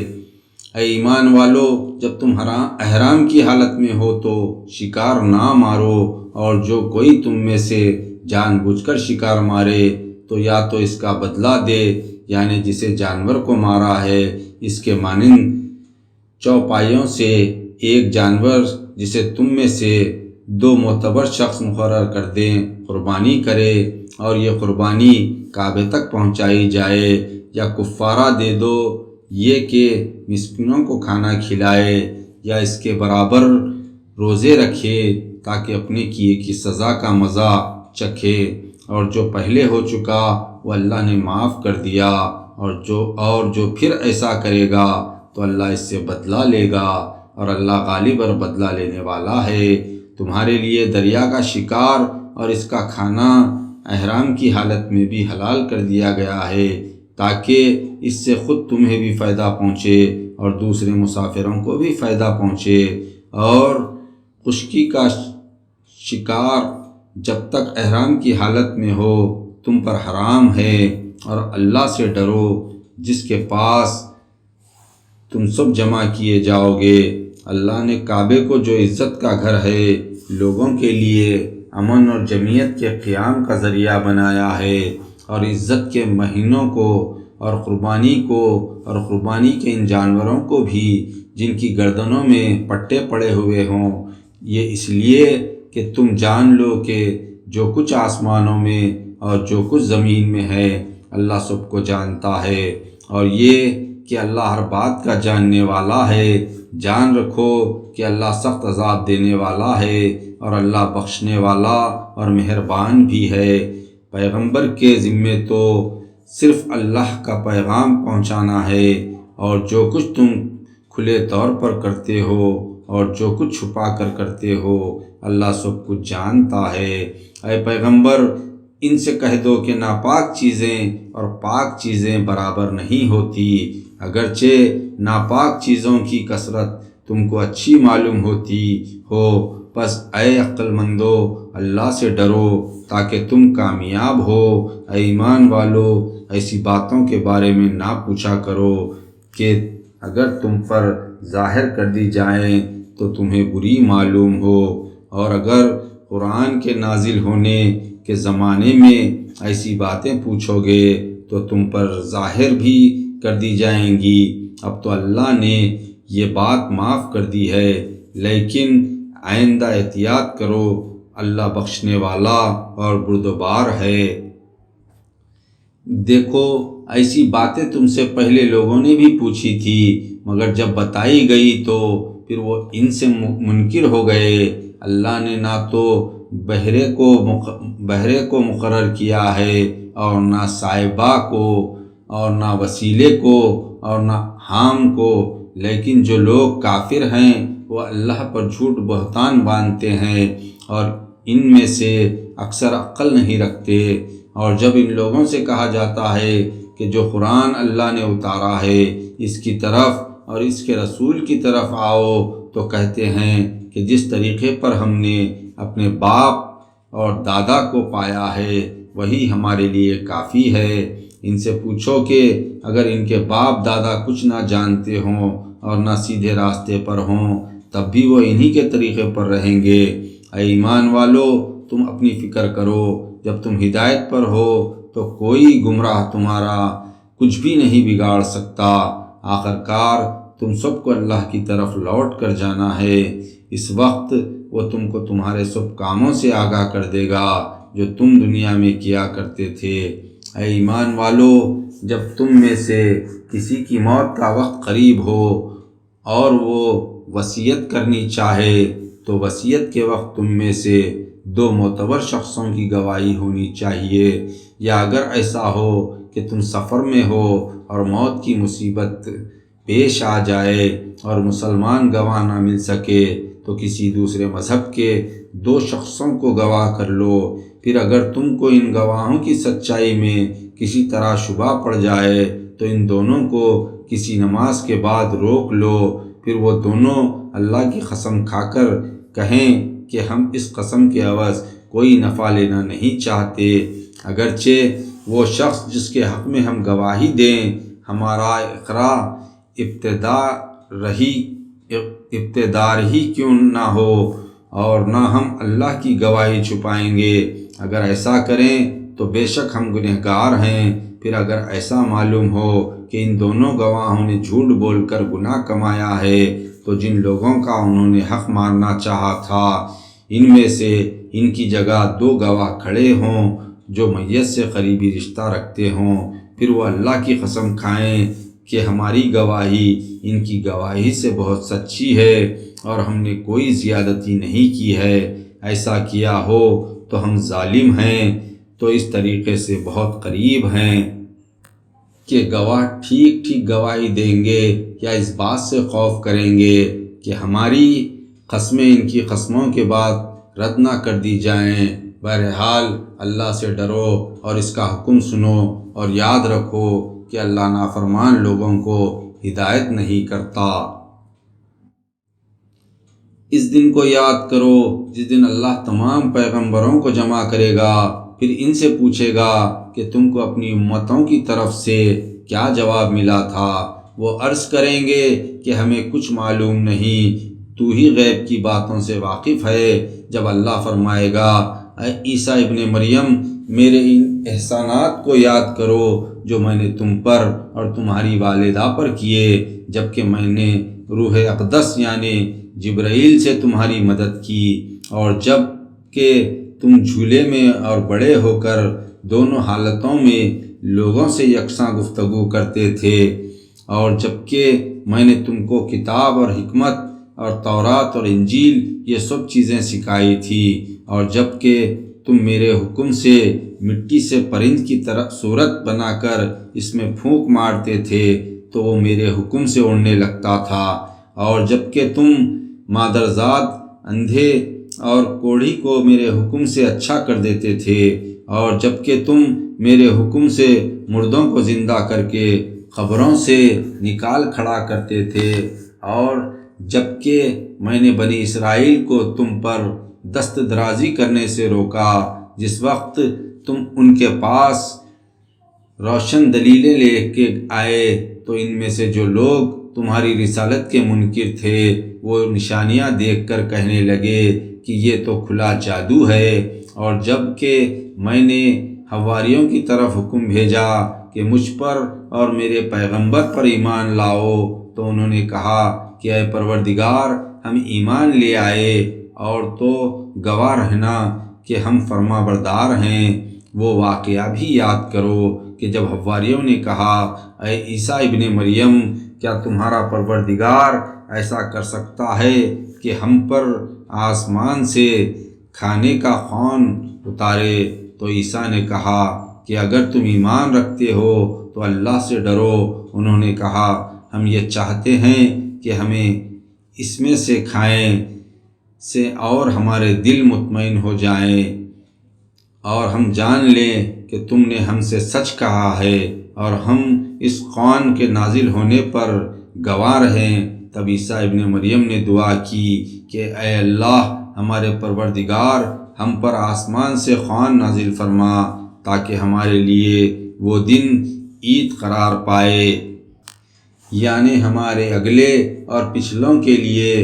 اے ایمان والو، جب تم احرام کی حالت میں ہو تو شکار نہ مارو، اور جو کوئی تم میں سے جان بوجھ کر شکار مارے تو یا تو اس کا بدلہ دے، یعنی جسے جانور کو مارا ہے اس کے مانند چوپایوں سے ایک جانور جسے تم میں سے 2 معتبر شخص مقرر کر دیں قربانی کرے، اور یہ قربانی کعبے تک پہنچائی جائے، یا کفارہ دے دو، یہ کہ مسکینوں کو کھانا کھلائے یا اس کے برابر روزے رکھے تاکہ اپنے کیے کی سزا کا مزہ چکھے، اور جو پہلے ہو چکا وہ اللہ نے معاف کر دیا، اور جو پھر ایسا کرے گا تو اللہ اس سے بدلہ لے گا، اور اللہ غالب اور بدلہ لینے والا ہے۔ تمہارے لیے دریا کا شکار اور اس کا کھانا احرام کی حالت میں بھی حلال کر دیا گیا ہے، تاکہ اس سے خود تمہیں بھی فائدہ پہنچے اور دوسرے مسافروں کو بھی فائدہ پہنچے۔ اور خشکی کا شکار جب تک احرام کی حالت میں ہو تم پر حرام ہے، اور اللہ سے ڈرو جس کے پاس تم سب جمع کیے جاؤ گے۔ اللہ نے کعبے کو جو عزت کا گھر ہے لوگوں کے لیے امن اور جمعیت کے قیام کا ذریعہ بنایا ہے، اور عزت کے مہینوں کو اور قربانی کے ان جانوروں کو بھی جن کی گردنوں میں پٹے پڑے ہوئے ہوں، یہ اس لیے کہ تم جان لو کہ جو کچھ آسمانوں میں اور جو کچھ زمین میں ہے اللہ سب کو جانتا ہے، اور یہ کہ اللہ ہر بات کا جاننے والا ہے۔ جان رکھو کہ اللہ سخت عذاب دینے والا ہے، اور اللہ بخشنے والا اور مہربان بھی ہے۔ پیغمبر کے ذمے تو صرف اللہ کا پیغام پہنچانا ہے، اور جو کچھ تم کھلے طور پر کرتے ہو اور جو کچھ چھپا کر کرتے ہو اللہ سب کچھ جانتا ہے۔ اے پیغمبر، ان سے کہہ دو کہ ناپاک چیزیں اور پاک چیزیں برابر نہیں ہوتی، اگرچہ ناپاک چیزوں کی کثرت تم کو اچھی معلوم ہوتی ہو، پس اے عقل مندو اللہ سے ڈرو تاکہ تم کامیاب ہو۔ اے ایمان والو، ایسی باتوں کے بارے میں نہ پوچھا کرو کہ اگر تم پر ظاہر کر دی جائیں تو تمہیں بری معلوم ہو، اور اگر قرآن کے نازل ہونے کے زمانے میں ایسی باتیں پوچھو گے تو تم پر ظاہر بھی کر دی جائیں گی۔ اب تو اللہ نے یہ بات معاف کر دی ہے، لیکن آئندہ احتیاط کرو، اللہ بخشنے والا اور بردبار ہے۔ دیکھو، ایسی باتیں تم سے پہلے لوگوں نے بھی پوچھی تھی، مگر جب بتائی گئی تو پھر وہ ان سے منکر ہو گئے۔ اللہ نے نہ تو بہرے کو مقرر کیا ہے، اور نہ صاحبہ کو، اور نہ وسیلے کو، اور نہ حام کو، لیکن جو لوگ کافر ہیں وہ اللہ پر جھوٹ بہتان باندھتے ہیں، اور ان میں سے اکثر عقل نہیں رکھتے۔ اور جب ان لوگوں سے کہا جاتا ہے کہ جو قرآن اللہ نے اتارا ہے اس کی طرف اور اس کے رسول کی طرف آؤ، تو کہتے ہیں کہ جس طریقے پر ہم نے اپنے باپ اور دادا کو پایا ہے وہی ہمارے لیے کافی ہے۔ ان سے پوچھو کہ اگر ان کے باپ دادا کچھ نہ جانتے ہوں اور نہ سیدھے راستے پر ہوں تب بھی وہ انہی کے طریقے پر رہیں گے۔ اے ایمان والو، تم اپنی فکر کرو، جب تم ہدایت پر ہو تو کوئی گمراہ تمہارا کچھ بھی نہیں بگاڑ سکتا۔ آخرکار تم سب کو اللہ کی طرف لوٹ کر جانا ہے، اس وقت وہ تم کو تمہارے سب کاموں سے آگاہ کر دے گا جو تم دنیا میں کیا کرتے تھے۔ اے ایمان والو، جب تم میں سے کسی کی موت کا وقت قریب ہو اور وہ وصیت کرنی چاہے تو وصیت کے وقت تم میں سے 2 معتبر شخصوں کی گواہی ہونی چاہیے، یا اگر ایسا ہو کہ تم سفر میں ہو اور موت کی مصیبت پیش آ جائے اور مسلمان گواہ نہ مل سکے تو کسی دوسرے مذہب کے 2 شخصوں کو گواہ کر لو۔ پھر اگر تم کو ان گواہوں کی سچائی میں کسی طرح شبہ پڑ جائے تو ان دونوں کو کسی نماز کے بعد روک لو، پھر وہ دونوں اللہ کی قسم کھا کر کہیں کہ ہم اس قسم کے عوض کوئی نفع لینا نہیں چاہتے، اگرچہ وہ شخص جس کے حق میں ہم گواہی دیں ہمارا اقرار ابتدار ہی کیوں نہ ہو، اور نہ ہم اللہ کی گواہی چھپائیں گے۔ اگر ایسا کریں تو بے شک ہم گنہگار ہیں۔ پھر اگر ایسا معلوم ہو کہ ان دونوں گواہوں نے جھوٹ بول کر گناہ کمایا ہے، تو جن لوگوں کا انہوں نے حق مارنا چاہا تھا ان میں سے ان کی جگہ 2 گواہ کھڑے ہوں جو میت سے قریبی رشتہ رکھتے ہوں، پھر وہ اللہ کی قسم کھائیں کہ ہماری گواہی ان کی گواہی سے بہت سچی ہے اور ہم نے کوئی زیادتی نہیں کی ہے۔ ایسا کیا ہو تو ہم ظالم ہیں، تو اس طریقے سے بہت قریب ہیں کہ گواہ ٹھیک ٹھیک گواہی دیں گے یا اس بات سے خوف کریں گے کہ ہماری قسمیں ان کی قسموں کے بعد رد نہ کر دی جائیں۔ بہرحال اللہ سے ڈرو اور اس کا حکم سنو، اور یاد رکھو کہ اللہ نافرمان لوگوں کو ہدایت نہیں کرتا۔ اس دن کو یاد کرو جس دن اللہ تمام پیغمبروں کو جمع کرے گا، پھر ان سے پوچھے گا کہ تم کو اپنی امتوں کی طرف سے کیا جواب ملا تھا۔ وہ عرض کریں گے کہ ہمیں کچھ معلوم نہیں، تو ہی غیب کی باتوں سے واقف ہے۔ جب اللہ فرمائے گا اے عیسیٰ ابن مریم، میرے ان احسانات کو یاد کرو جو میں نے تم پر اور تمہاری والدہ پر کیے، جبکہ میں نے روح اقدس یعنی جبرائیل سے تمہاری مدد کی، اور جب کہ تم جھولے میں اور بڑے ہو کر دونوں حالتوں میں لوگوں سے یکساں گفتگو کرتے تھے، اور جبکہ میں نے تم کو کتاب اور حکمت اور تورات اور انجیل یہ سب چیزیں سکھائی تھی، اور جبکہ تم میرے حکم سے مٹی سے پرند کی طرح صورت بنا کر اس میں پھونک مارتے تھے تو وہ میرے حکم سے اڑنے لگتا تھا، اور جبکہ تم مادرزاد اندھے اور کوڑھی کو میرے حکم سے اچھا کر دیتے تھے، اور جبکہ تم میرے حکم سے مردوں کو زندہ کر کے قبروں سے نکال کھڑا کرتے تھے، اور جبکہ میں نے بنی اسرائیل کو تم پر دست درازی کرنے سے روکا جس وقت تم ان کے پاس روشن دلیلیں لے کے آئے، تو ان میں سے جو لوگ تمہاری رسالت کے منکر تھے وہ نشانیاں دیکھ کر کہنے لگے کہ یہ تو کھلا جادو ہے، اور جب کہ میں نے حواریوں کی طرف حکم بھیجا کہ مجھ پر اور میرے پیغمبر پر ایمان لاؤ، تو انہوں نے کہا کہ اے پروردگار ہم ایمان لے آئے، اور تو گواہ رہنا کہ ہم فرما بردار ہیں۔ وہ واقعہ بھی یاد کرو کہ جب حواریوں نے کہا اے عیسیٰ ابن مریم، کیا تمہارا پروردگار ایسا کر سکتا ہے کہ ہم پر آسمان سے کھانے کا خوان اتارے؟ تو عیسیٰ نے کہا کہ اگر تم ایمان رکھتے ہو تو اللہ سے ڈرو۔ انہوں نے کہا ہم یہ چاہتے ہیں کہ ہمیں اس میں سے کھائیں سے اور ہمارے دل مطمئن ہو جائیں، اور ہم جان لیں کہ تم نے ہم سے سچ کہا ہے، اور ہم اس خوان کے نازل ہونے پر گواہ رہیں۔ تب عیسیٰ ابن مریم نے دعا کی کہ اے اللہ ہمارے پروردگار، ہم پر آسمان سے خوان نازل فرما تاکہ ہمارے لیے وہ دن عید قرار پائے، یعنی ہمارے اگلے اور پچھلوں کے لیے،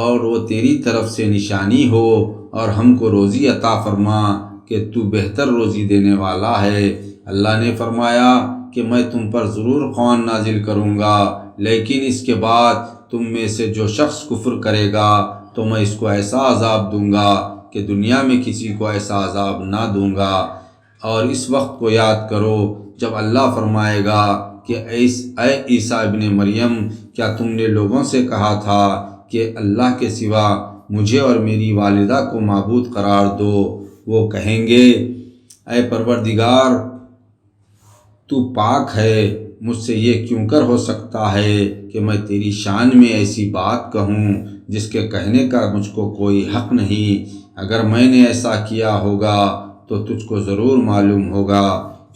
اور وہ تیری طرف سے نشانی ہو، اور ہم کو روزی عطا فرما کہ تو بہتر روزی دینے والا ہے۔ اللہ نے فرمایا کہ میں تم پر ضرور خوان نازل کروں گا، لیکن اس کے بعد تم میں سے جو شخص کفر کرے گا تو میں اس کو ایسا عذاب دوں گا کہ دنیا میں کسی کو ایسا عذاب نہ دوں گا۔ اور اس وقت کو یاد کرو جب اللہ فرمائے گا کہ اے عیسیٰ ابن مریم، کیا تم نے لوگوں سے کہا تھا کہ اللہ کے سوا مجھے اور میری والدہ کو معبود قرار دو؟ وہ کہیں گے اے پروردگار تو پاک ہے، مجھ سے یہ کیوں کر ہو سکتا ہے کہ میں تیری شان میں ایسی بات کہوں جس کے کہنے کا مجھ کو کوئی حق نہیں۔ اگر میں نے ایسا کیا ہوگا تو تجھ کو ضرور معلوم ہوگا،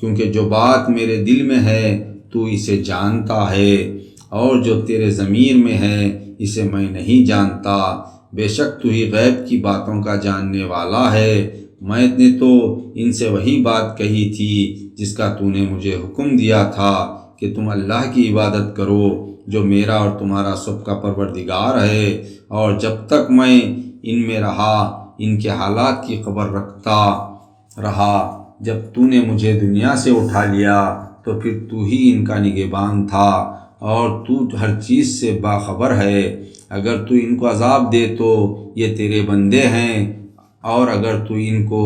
کیونکہ جو بات میرے دل میں ہے تو اسے جانتا ہے، اور جو تیرے ضمیر میں ہے اسے میں نہیں جانتا۔ بے شک تو ہی غیب کی باتوں کا جاننے والا ہے۔ میں نے تو ان سے وہی بات کہی تھی جس کا تو نے مجھے حکم دیا تھا کہ تم اللہ کی عبادت کرو جو میرا اور تمہارا سب کا پروردگار ہے، اور جب تک میں ان میں رہا ان کے حالات کی خبر رکھتا رہا۔ جب تو نے مجھے دنیا سے اٹھا لیا تو پھر تو ہی ان کا نگہبان تھا اور تو ہر چیز سے باخبر ہے۔ اگر تو ان کو عذاب دے تو یہ تیرے بندے ہیں، اور اگر تو ان کو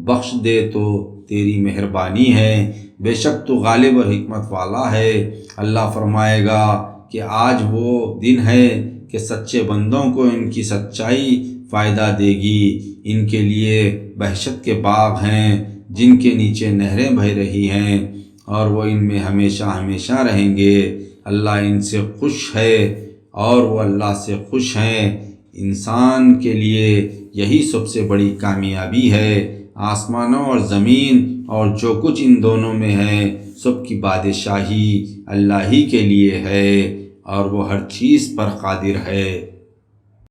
بخش دے تو تیری مہربانی ہے، بے شک تو غالب اور حکمت والا ہے۔ اللہ فرمائے گا کہ آج وہ دن ہے کہ سچے بندوں کو ان کی سچائی فائدہ دے گی۔ ان کے لیے بہشت کے باغ ہیں جن کے نیچے نہریں بہہ رہی ہیں، اور وہ ان میں ہمیشہ ہمیشہ رہیں گے۔ اللہ ان سے خوش ہے اور وہ اللہ سے خوش ہیں۔ انسان کے لیے یہی سب سے بڑی کامیابی ہے۔ آسمانوں اور زمین اور جو کچھ ان دونوں میں ہے سب کی بادشاہی اللہ ہی کے لیے ہے، اور وہ ہر چیز پر قادر ہے۔